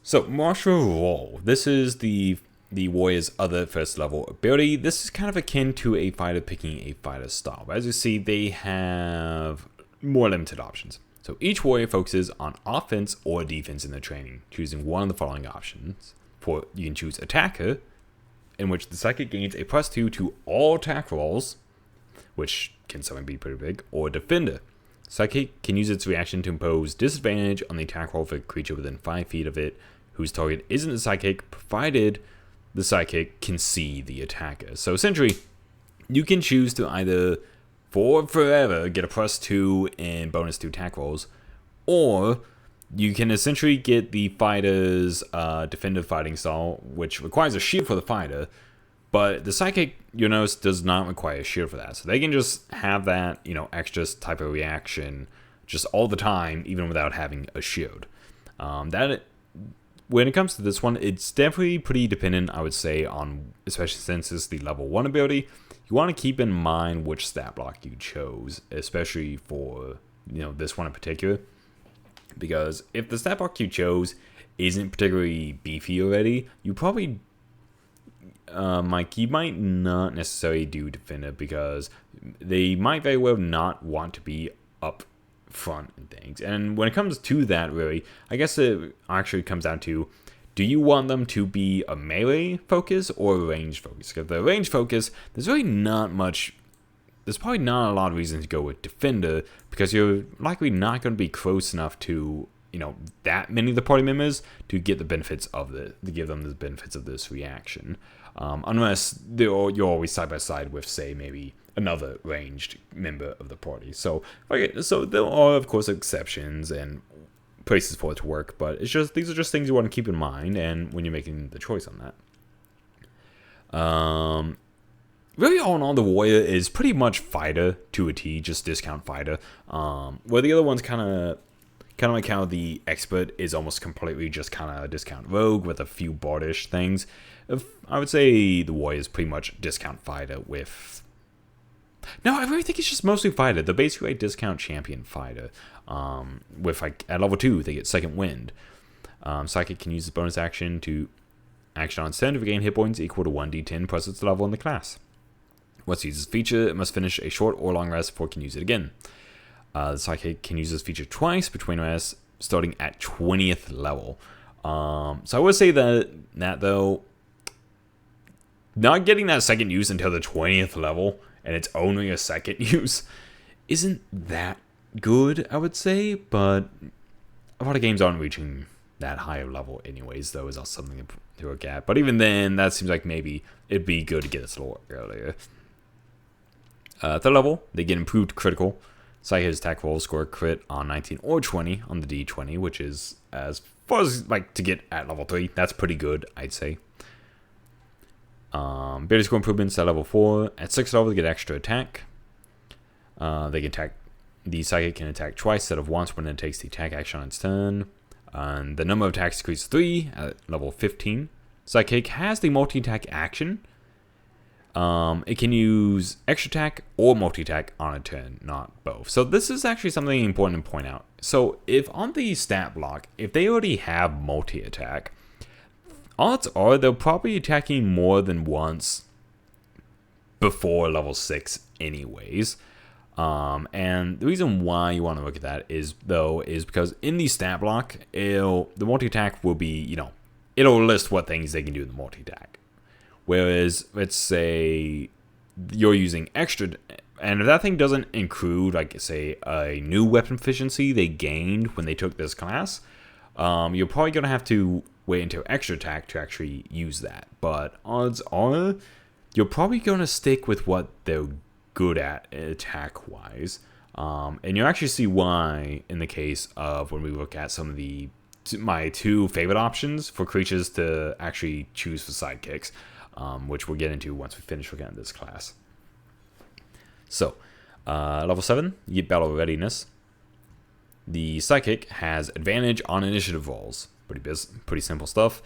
So martial roll. This is the warrior's other first level ability. This is kind of akin to a fighter picking a fighter style. But as you see, they have more limited options. So each warrior focuses on offense or defense in their training, choosing one of the following options. You can choose attacker, in which the psychic gains a +2 to all attack rolls, which can sometimes be pretty big, or defender. Psychic can use its reaction to impose disadvantage on the attack roll for a creature within 5 feet of it, whose target isn't the psychic, provided the psychic can see the attacker. So essentially, you can choose to either forever get a +2 and bonus to attack rolls, or you can essentially get the fighter's defender fighting style, which requires a shield for the fighter, but the psychic, you notice, does not require a shield for that. So they can just have that, extra type of reaction just all the time, even without having a shield. When it comes to this one, it's definitely pretty dependent, I would say, on, especially since it's the level 1 ability, you want to keep in mind which stat block you chose, especially for, this one in particular. Because if the stat block you chose isn't particularly beefy already, you probably, you might not necessarily do defender, because they might very well not want to be up front and things. And when it comes to that, really, I guess it actually comes down to, do you want them to be a melee focus or a range focus? Because the range focus, there's probably not a lot of reasons to go with defender, because you're likely not going to be close enough to that many of the party members to get the benefits of to give them the benefits of this reaction, unless you're always side by side with, say, maybe another ranged member of the party. So there are, of course, exceptions and places for it to work, but these are just things you want to keep in mind, and when you're making the choice on that. Really, all in all, the warrior is pretty much fighter to a T, just discount fighter. Where the other one's kind of like how the expert is almost completely just kind of discount rogue with a few bardish things. I would say the warrior is pretty much discount fighter with. No, I really think it's just mostly fighter. They're basically a discount champion fighter. With at level 2, they get second wind. Psychic can use the bonus action to action on stand to regain hit points equal to 1d10 plus its level in the class. Once it uses this feature, it must finish a short or long rest before it can use it again. The Psychic can use this feature twice between rests, starting at 20th level. So I would say that though, not getting that second use until the 20th level, and it's only a second use, isn't that good, I would say, but a lot of games aren't reaching that higher level anyways, though, is also something to look at. But even then, that seems like maybe it'd be good to get this a little earlier. Third level, they get improved critical. Psychic's attack roll score crit on 19 or 20 on the D20, which is, as far as to get at level 3, that's pretty good, I'd say. Ability score improvements at level 4. At 6th level, they get extra attack. They can attack. The Psychic can attack twice instead of once when it takes the attack action on its turn. And the number of attacks increases 3 at level 15. Psychic has the multi-attack action. It can use extra attack or multi-attack on a turn, not both. So this is actually something important to point out. So if on the stat block, if they already have multi-attack, odds are they're probably attacking more than once before level 6 anyways. And the reason why you want to look at that is because in the stat block, the multi-attack will be, it'll list what things they can do in the multi-attack. Whereas, let's say you're using extra, and if that thing doesn't include, like, say, a new weapon efficiency they gained when they took this class, you're probably going to have to wait until extra attack to actually use that. But odds are, you're probably going to stick with what they're good at attack-wise. And you'll actually see why in the case of when we look at some of my two favorite options for creatures to actually choose for sidekicks, which we'll get into once we finish looking at this class. So, level 7, you get Battle Readiness. The Sidekick has advantage on initiative rolls. Pretty simple stuff.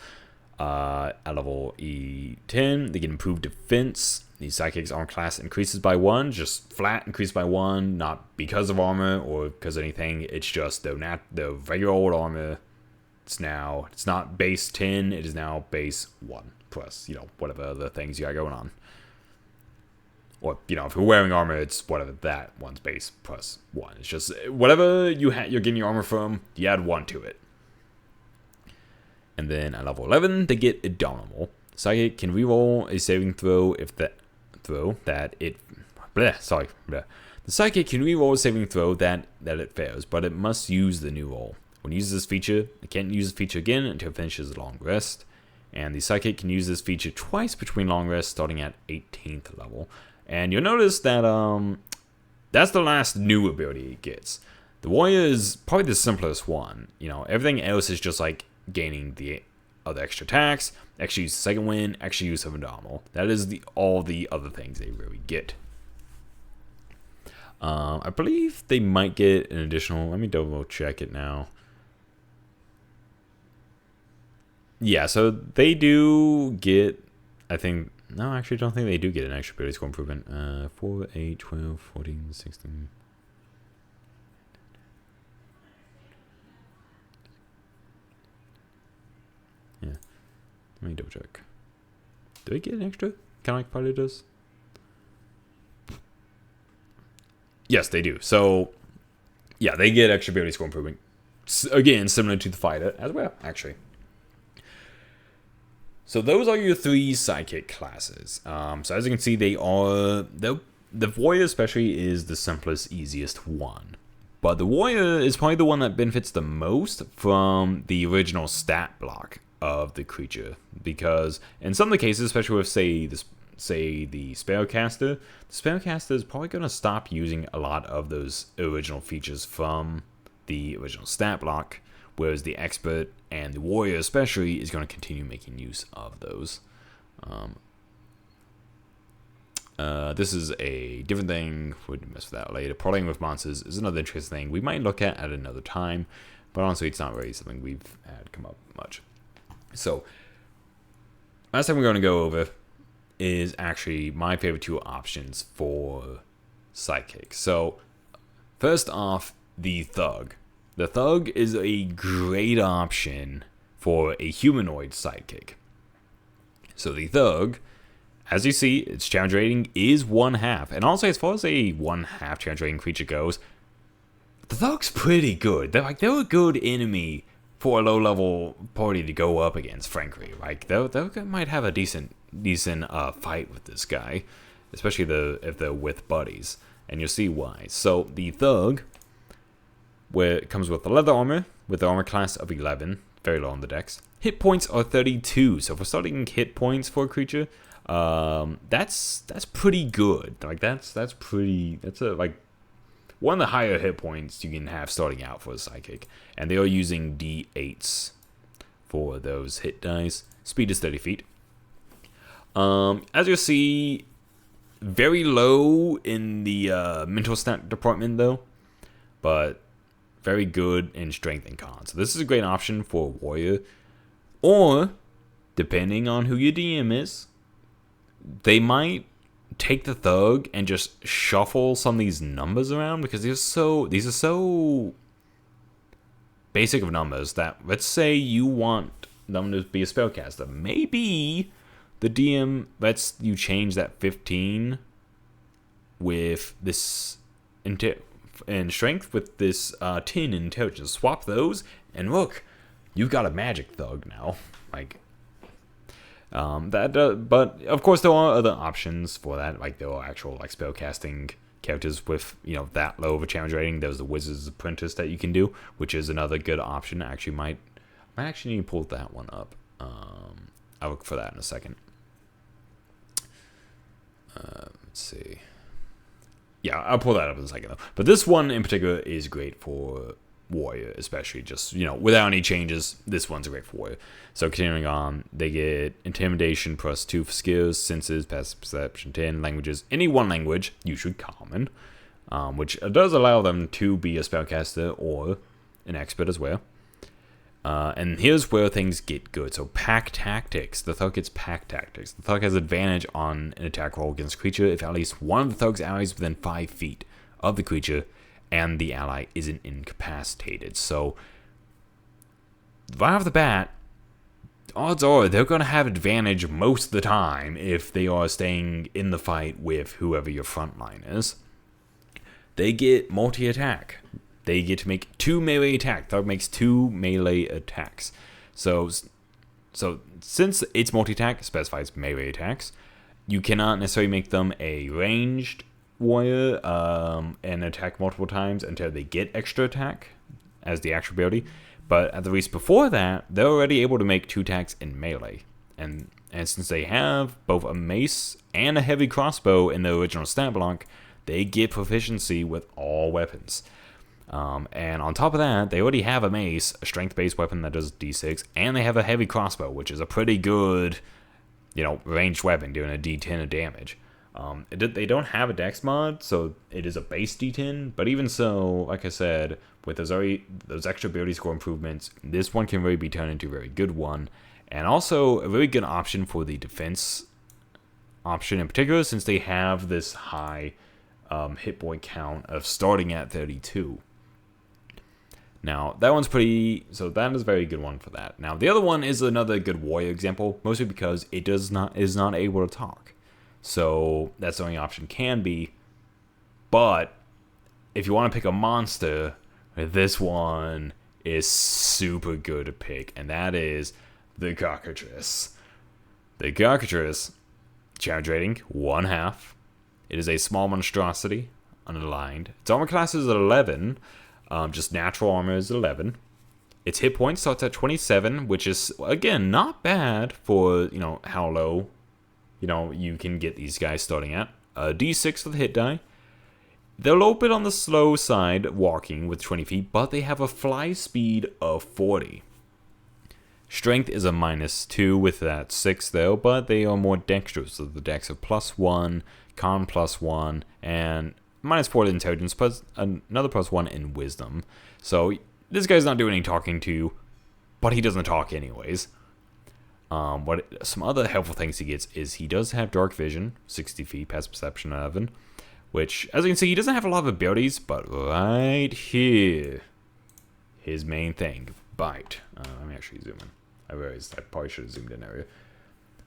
At level E10, they get improved defense. The Sidekick's armor class increases by 1, just flat increased by 1, not because of armor or because of anything. It's just the regular old armor. It's not base 10, it is now base 1 plus, whatever other things you got going on. Or, if you're wearing armor, it's whatever that one's base plus 1. It's just whatever you're getting your armor from, you add 1 to it. And then at level 11, they get Indomitable. Psychic can reroll a saving throw The Psychic can reroll a saving throw that it fails, but it must use the new roll. When it uses this feature, it can't use the feature again until it finishes a long rest. And the Psychic can use this feature twice between long rests, starting at 18th level. And you'll notice that that's the last new ability it gets. The Warrior is probably the simplest one. Everything else is just like gaining the other extra attacks, actually use the second wind, actually use of Indomitable. That is all the other things they really get. I believe they might get an additional, let me double check it now. Yeah, so they do get, I think, no, I actually don't think they do get an extra ability score improvement. 4, 8, 12, 14, 16. Yeah, let me double check. Do they get an extra? Kind of like Fighter does? Yes, they do. So, yeah, they get extra ability score improvement. Again, similar to the Fighter as well, actually. So those are your 3 Sidekick classes. So as you can see, they are... The Warrior especially is the simplest, easiest one. But the Warrior is probably the one that benefits the most from the original stat block of the creature. Because in some of the cases, especially with, say the Spellcaster, the Spellcaster is probably going to stop using a lot of those original features from the original stat block. Whereas the Expert and the Warrior especially is going to continue making use of those. This is a different thing. We'll mess with that later. Parlaying with monsters is another interesting thing we might look at another time. But honestly, it's not really something we've had come up much. So, last thing we're going to go over is actually my favorite 2 options for Sidekick. So, first off, the Thug. The Thug is a great option for a humanoid Sidekick. So the Thug, as you see, its challenge rating is 1/2. And also, as far as a 1/2 challenge rating creature goes, the Thug's pretty good. They're a good enemy for a low-level party to go up against, frankly. They might have a decent fight with this guy, especially if they're with buddies. And you'll see why. So the Thug, where it comes with the leather armor, with the armor class of 11, very low on the dex. Hit points are 32, so if we're starting hit points for a creature, that's pretty good. That's one of the higher hit points you can have starting out for a Sidekick. And they are using D8s for those hit dice. Speed is 30 feet. As you'll see, very low in the mental stat department though, but very good in strength and con. So this is a great option for a Warrior. Or, depending on who your DM is, they might take the Thug and just shuffle some of these numbers around, because these are so basic of numbers that, let's say you want them to be a spellcaster. Maybe the DM lets you change that 15 with this and strength with this 10 in intelligence. Swap those, and look, you've got a magic Thug now. But of course there are other options for that. There are actual spellcasting characters with that low of a challenge rating. There's the Wizard's Apprentice that you can do, which is another good option. I actually might I actually need to pull that one up. I'll look for that in a second. Let's see. Yeah, I'll pull that up in a second though. But this one in particular is great for warrior, especially just, without any changes. This one's great for warrior. So continuing on, they get intimidation +2 for skills, senses, passive perception 10, languages, any one language, usually common, which does allow them to be a spellcaster or an expert as well. And here's where things get good. So pack tactics. The thug gets pack tactics. The thug has advantage on an attack roll against creature if at least one of the thug's allies within 5 feet of the creature and the ally isn't incapacitated. So right off the bat, odds are they're going to have advantage most of the time if they are staying in the fight with whoever your front line is. They get multi-attack. They get to make 2 melee attacks. Thug makes 2 melee attacks. So since it's multi-attack, specifies melee attacks, you cannot necessarily make them a ranged warrior and attack multiple times until they get extra attack as the actual ability. But at the least before that, they're already able to make 2 attacks in melee. And since they have both a mace and a heavy crossbow in the original stat block, they get proficiency with all weapons. And on top of that, they already have a mace, a strength-based weapon that does d6, and they have a heavy crossbow, which is a pretty good, ranged weapon doing a d10 of damage. They don't have a dex mod, so it is a base d10, but even so, like I said, with those extra ability score improvements, this one can really be turned into a very good one, and also a very good option for the defense option in particular, since they have this high hit point count of starting at 32. Now, that one's so that is a very good one for that. Now, the other one is another good warrior example, mostly because it is not able to talk. So, that's the only option can be. But, if you want to pick a monster, this one is super good to pick, and that is the Cockatrice. The Cockatrice, challenge rating, 1/2. It is a small monstrosity, unaligned. Its armor class is 11. Just natural armor is 11. Its hit point starts at 27, which is, again, not bad for, how low, you can get these guys starting at. D6 for the hit die. They're a little bit on the slow side, walking with 20 feet, but they have a fly speed of 40. Strength is a -2 with that 6, though, but they are more dexterous. So the dex of +1, con +1, and -4 to intelligence, plus another +1 in wisdom. So this guy's not doing any talking to, but he doesn't talk anyways. Some other helpful things he gets is he does have dark vision, 60 feet, passive perception 11, which, as you can see, he doesn't have a lot of abilities, but right here, his main thing, bite. Let me actually zoom in. I realized I probably should have zoomed in earlier.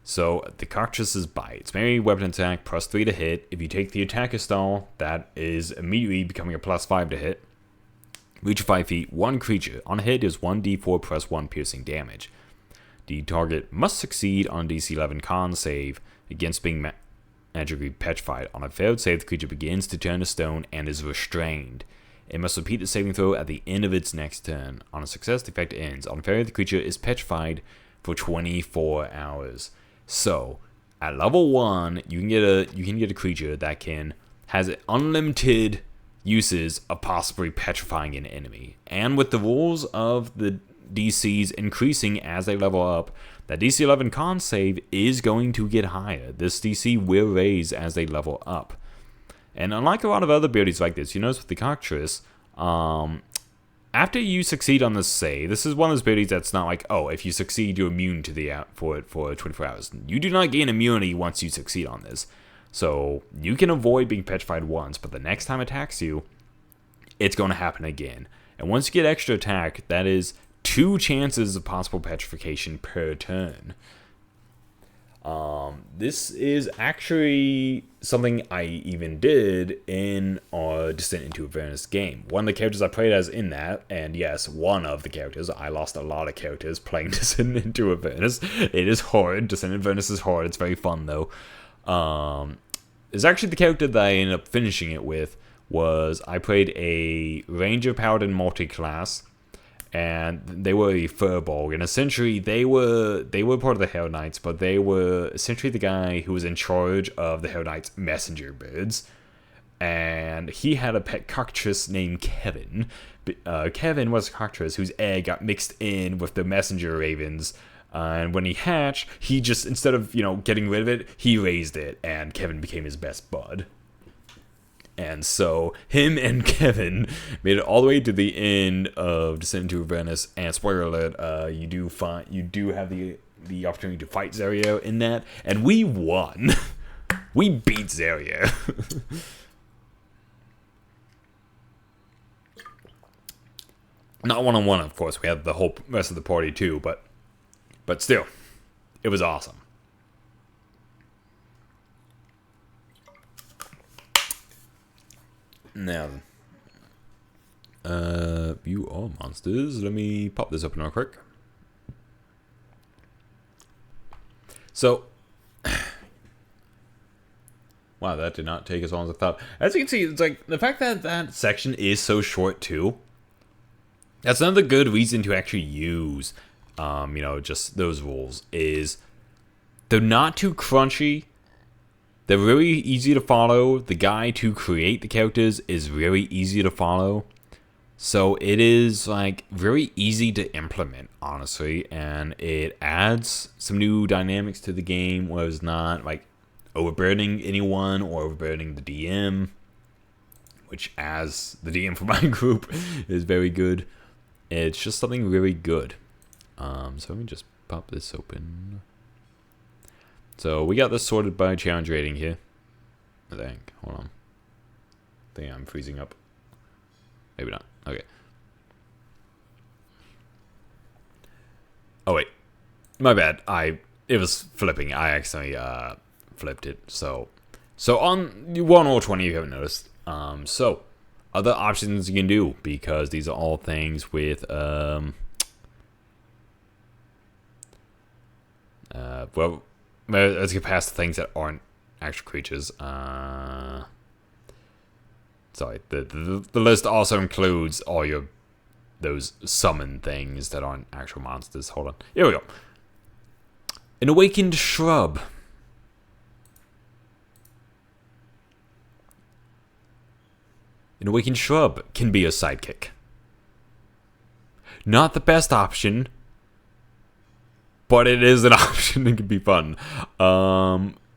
So, the Cockatrice's bite. It's melee weapon attack, +3 to hit. If you take the attacker stall, that is immediately becoming a +5 to hit. Reach 5 feet, 1 creature. On a hit is 1d4 +1 piercing damage. The target must succeed on DC 11 con save against being magically petrified. On a failed save, the creature begins to turn to stone and is restrained. It must repeat the saving throw at the end of its next turn. On a success, the effect ends. On a failure, the creature is petrified for 24 hours. So, at level 1, you can get a creature that has unlimited uses of possibly petrifying an enemy. And with the rules of the DCs increasing as they level up, that DC 11 con save is going to get higher. This DC will raise as they level up. And unlike a lot of other abilities like this, you notice with the Cockatrice, after you succeed on this save, this is one of those abilities that's not like, oh, if you succeed, you're immune to for it for 24 hours. You do not gain immunity once you succeed on this. So you can avoid being petrified once, but the next time it attacks you, it's going to happen again. And once you get extra attack, that is 2 chances of possible petrification per turn. This is actually something I even did in our Descent into Avernus game. One of the characters I played as in that, and yes, one of the characters, I lost a lot of characters playing Descent into Avernus. It is hard. Descent into Avernus is hard. It's very fun, though. It's actually the character that I ended up finishing it with. I played a Ranger Paladin multi-class, and they were a furbolg, and essentially they were part of the Hell Knights, but they were essentially the guy who was in charge of the Hell Knights messenger birds, and he had a pet cockatrice named Kevin. Kevin was a cockatrice whose egg got mixed in with the messenger ravens, and when he hatched, he just, instead of, getting rid of it, he raised it, and Kevin became his best bud. And so, him and Kevin made it all the way to the end of Descent into Avernus, and spoiler alert, you do have the opportunity to fight Zariel in that, and we won. We beat Zariel. Not one-on-one, of course. We had the whole rest of the party too, but still, it was awesome. Now, view all monsters. Let me pop this open real quick. So, wow, that did not take as long as I thought. As you can see, it's like the fact that that section is so short too. That's another good reason to actually use, just those rules. Is they're not too crunchy. They're really easy to follow. The guide to create the characters is very easy to follow. So it is like very easy to implement, honestly, and it adds some new dynamics to the game where it's not like overburdening anyone or overburdening the DM, which, as the DM for my group, is very good. It's just something really good. So let me just pop this open. So we got this sorted by challenge rating here. I think. Hold on. I think I'm freezing up. Maybe not. Okay. Oh wait. My bad. It was flipping. I accidentally flipped it. So on 1 or 20 if you haven't noticed. So other options you can do, because these are all things with let's get past the things that aren't actual creatures. Sorry, the list also includes all those summon things that aren't actual monsters. Hold on. Here we go. An awakened shrub. An awakened shrub can be a sidekick. Not the best option, but it is an option that can be fun.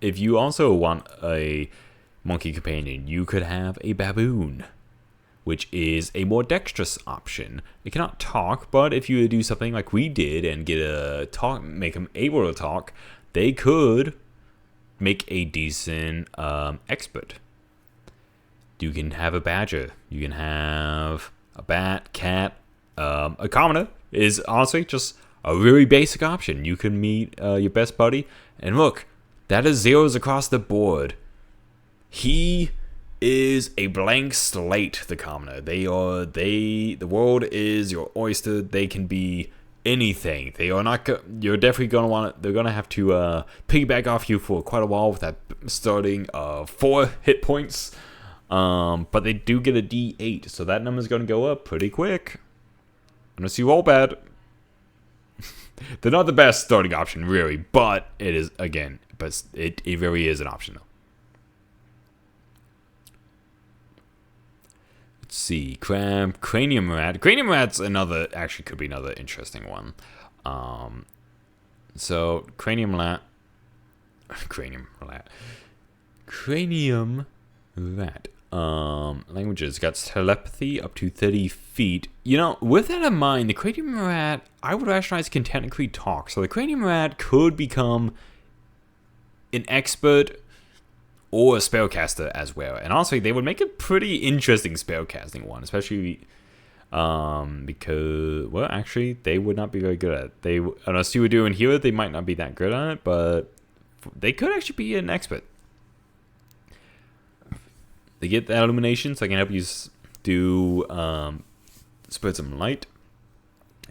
If you also want a monkey companion, you could have a baboon, which is a more dexterous option. It cannot talk, but if you do something like we did and make them able to talk, they could make a decent expert. You can have a badger. You can have a bat, cat. A commoner is honestly just a really basic option. You can meet your best buddy, and look, that is zeros across the board. He is a blank slate, the commoner. The world is your oyster. They can be anything. They are not. You're definitely gonna want. They're gonna have to piggyback off you for quite a while with that starting 4 hit points. But they do get a D8, so that number's gonna go up pretty quick. Unless you roll bad. They're not the best starting option, really, but it is, again, but it really is an option, though. Let's see, crab, cranium rat. Cranium rat's actually could be another interesting one. So, cranium rat. Languages got telepathy up to 30 feet. With that in mind, the cranium rat, I would rationalize can technically talk. So the cranium rat could become an expert or a spellcaster as well. And honestly, they would make a pretty interesting spellcasting one, especially because, well, actually, they would not be very good at it. Unless you were doing healer, they might not be that good at it, but they could actually be an expert. They get that illumination, so I can help you do spread some light.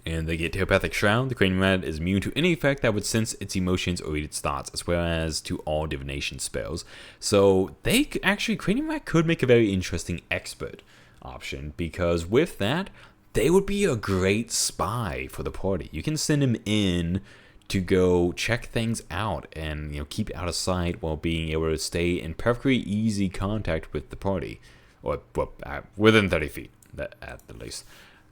And they get telepathic shroud. The cranium rat is immune to any effect that would sense its emotions or read its thoughts, as well as to all divination spells. So cranium rat could make a very interesting expert option, because with that, they would be a great spy for the party. You can send him in to go check things out and, you know, keep out of sight while being able to stay in perfectly easy contact with the party, or well, within 30 feet at the least.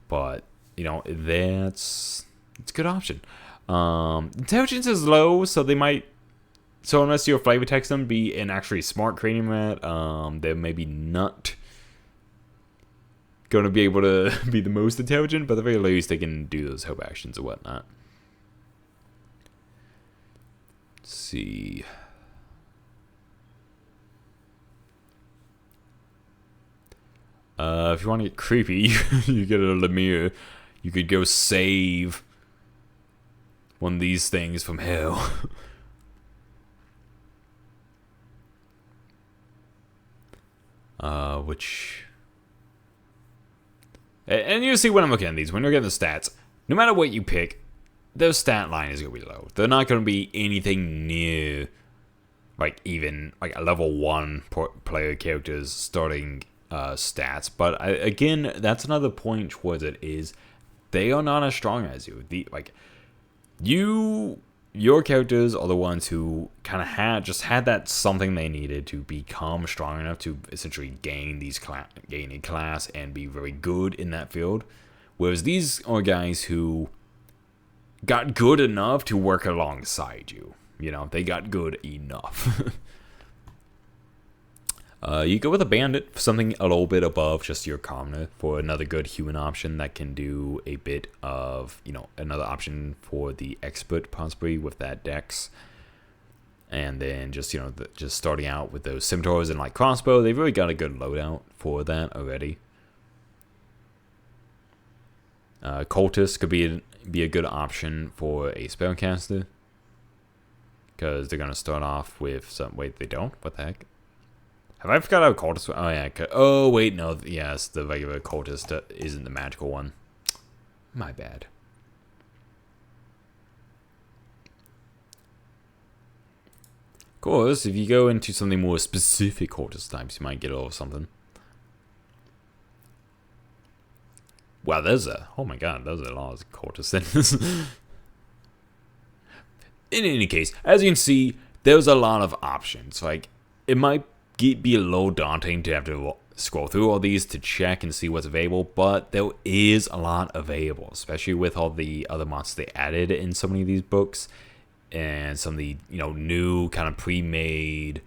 But you know, it's a good option. Intelligence is low, so they might. So unless you're flavor text them, be an actually smart creating that, they're maybe not going to be able to be the most intelligent, but at the very least they can do those help actions or whatnot. Let's see. If you want to get creepy, you get a Lemire. You could go save one of these things from hell. Which... And you see when I'm looking at these, when you're getting the stats, no matter what you pick, their stat line is going to be low. They're not going to be anything near, like, even, like, a level 1 player character's starting stats. But, again, that's another point towards it, is they are not as strong as you. Your characters are the ones who kind of had that something they needed to become strong enough to essentially gain a class and be very good in that field. Whereas these are guys who got good enough to work alongside you. You know, they got good enough. You go with a bandit, something a little bit above just your commoner, for another good human option that can do a bit of, you know, another option for the expert possibly with that dex. And then just, you know, just starting out with those scimitars and like crossbow, they've really got a good loadout for that already. Cultist could be a good option for a spellcaster, because they're gonna start off with some. Wait, they don't? What the heck? Have I forgot how cultist? Oh yeah. Oh wait, no. Yes, the regular cultist isn't the magical one. My bad. Of course, if you go into something more specific cultist types, you might get a little something. Wow, oh my god, there's a lot of cultists in this. In any case, as you can see, there's a lot of options. Like, it might be a little daunting to have to scroll through all these to check and see what's available, but there is a lot available, especially with all the other monsters they added in so many of these books, and some of the, you know, new kind of pre-made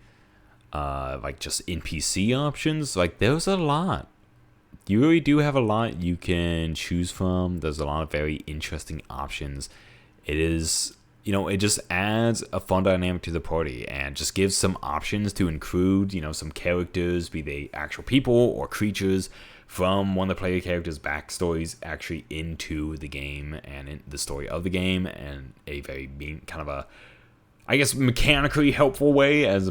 like just NPC options. Like, there's a lot. You really do have a lot you can choose from. There's a lot of very interesting options. It is, you know, it just adds a fun dynamic to the party and just gives some options to include, you know, some characters, be they actual people or creatures from one of the player characters' backstories actually into the game and in the story of the game, and a very kind of a, I guess, mechanically helpful way as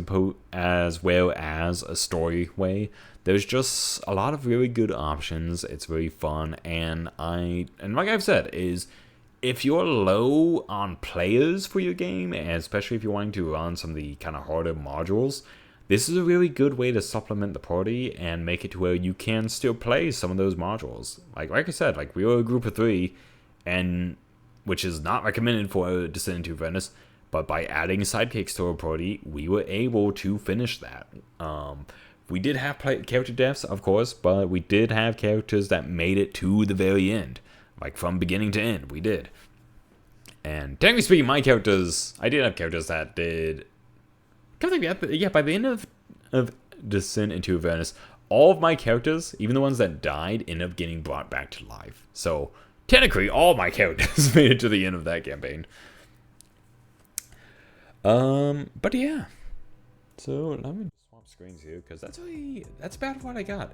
well as a story way. There's just a lot of really good options. It's very fun, and like I've said, is if you're low on players for your game, and especially if you're wanting to run some of the kind of harder modules, this is a really good way to supplement the party and make it to where you can still play some of those modules. Like I said, like, we were a group of 3, and which is not recommended for Descent into Venice, but by adding Sidekicks to our party, we were able to finish that. We did have character deaths, of course, but we did have characters that made it to the very end. Like, from beginning to end, we did. And technically speaking, my characters, I did have characters that did... Yeah, by the end of Descent into Avernus, all of my characters, even the ones that died, ended up getting brought back to life. So, technically, all my characters made it to the end of that campaign. But yeah. So, let me swap screens here, because that's about what I got.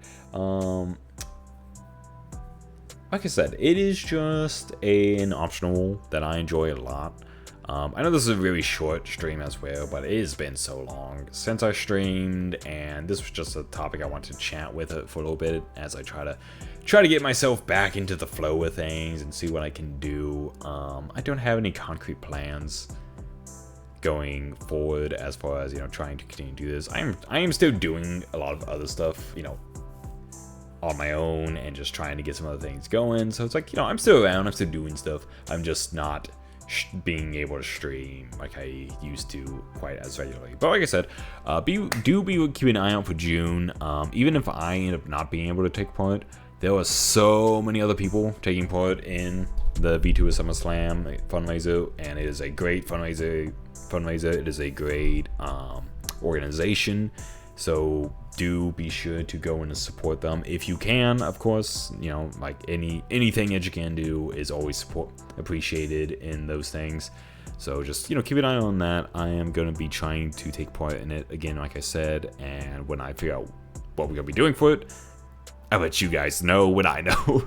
Like I said, it is just an optional that I enjoy a lot. I know this is a really short stream as well, but it has been so long since I streamed, and this was just a topic I wanted to chat with it for a little bit as I try to get myself back into the flow of things and see what I can do. I don't have any concrete plans going forward as far as, you know, trying to continue to do this. I am still doing a lot of other stuff, you know, on my own and just trying to get some other things going. So it's like, you know, I'm still around, I'm still doing stuff. I'm just not being able to stream like I used to quite as regularly. But like I said, be keeping an eye out for June. Even if I end up not being able to take part, there were so many other people taking part in the V2 of SummerSlam fundraiser, and it is a great fundraiser. It is a great organization. So do be sure to go in and support them if you can. Of course, you know, like anything that you can do is always appreciated in those things. So just, you know, keep an eye on that. I am going to be trying to take part in it again, like I said, and when I figure out what we're going to be doing for it, I'll let you guys know when I know.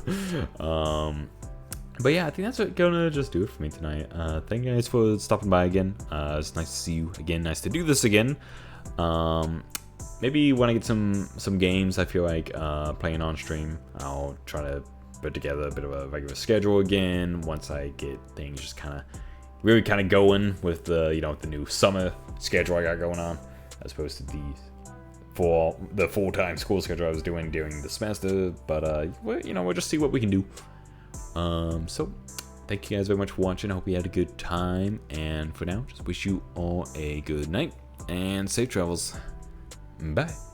But yeah, I think that's gonna just do it for me tonight. Thank you guys for stopping by again. It's nice to see you again. Nice to do this again. Maybe when I get some games I feel like playing on stream, I'll try to put together a bit of a regular schedule again once I get things just really going with the, you know, the new summer schedule I got going on, as opposed to the full-time school schedule I was doing during the semester. But you know, we'll just see what we can do. So thank you guys very much for watching. I hope you had a good time, and for now, just wish you all a good night and safe travels. Bye.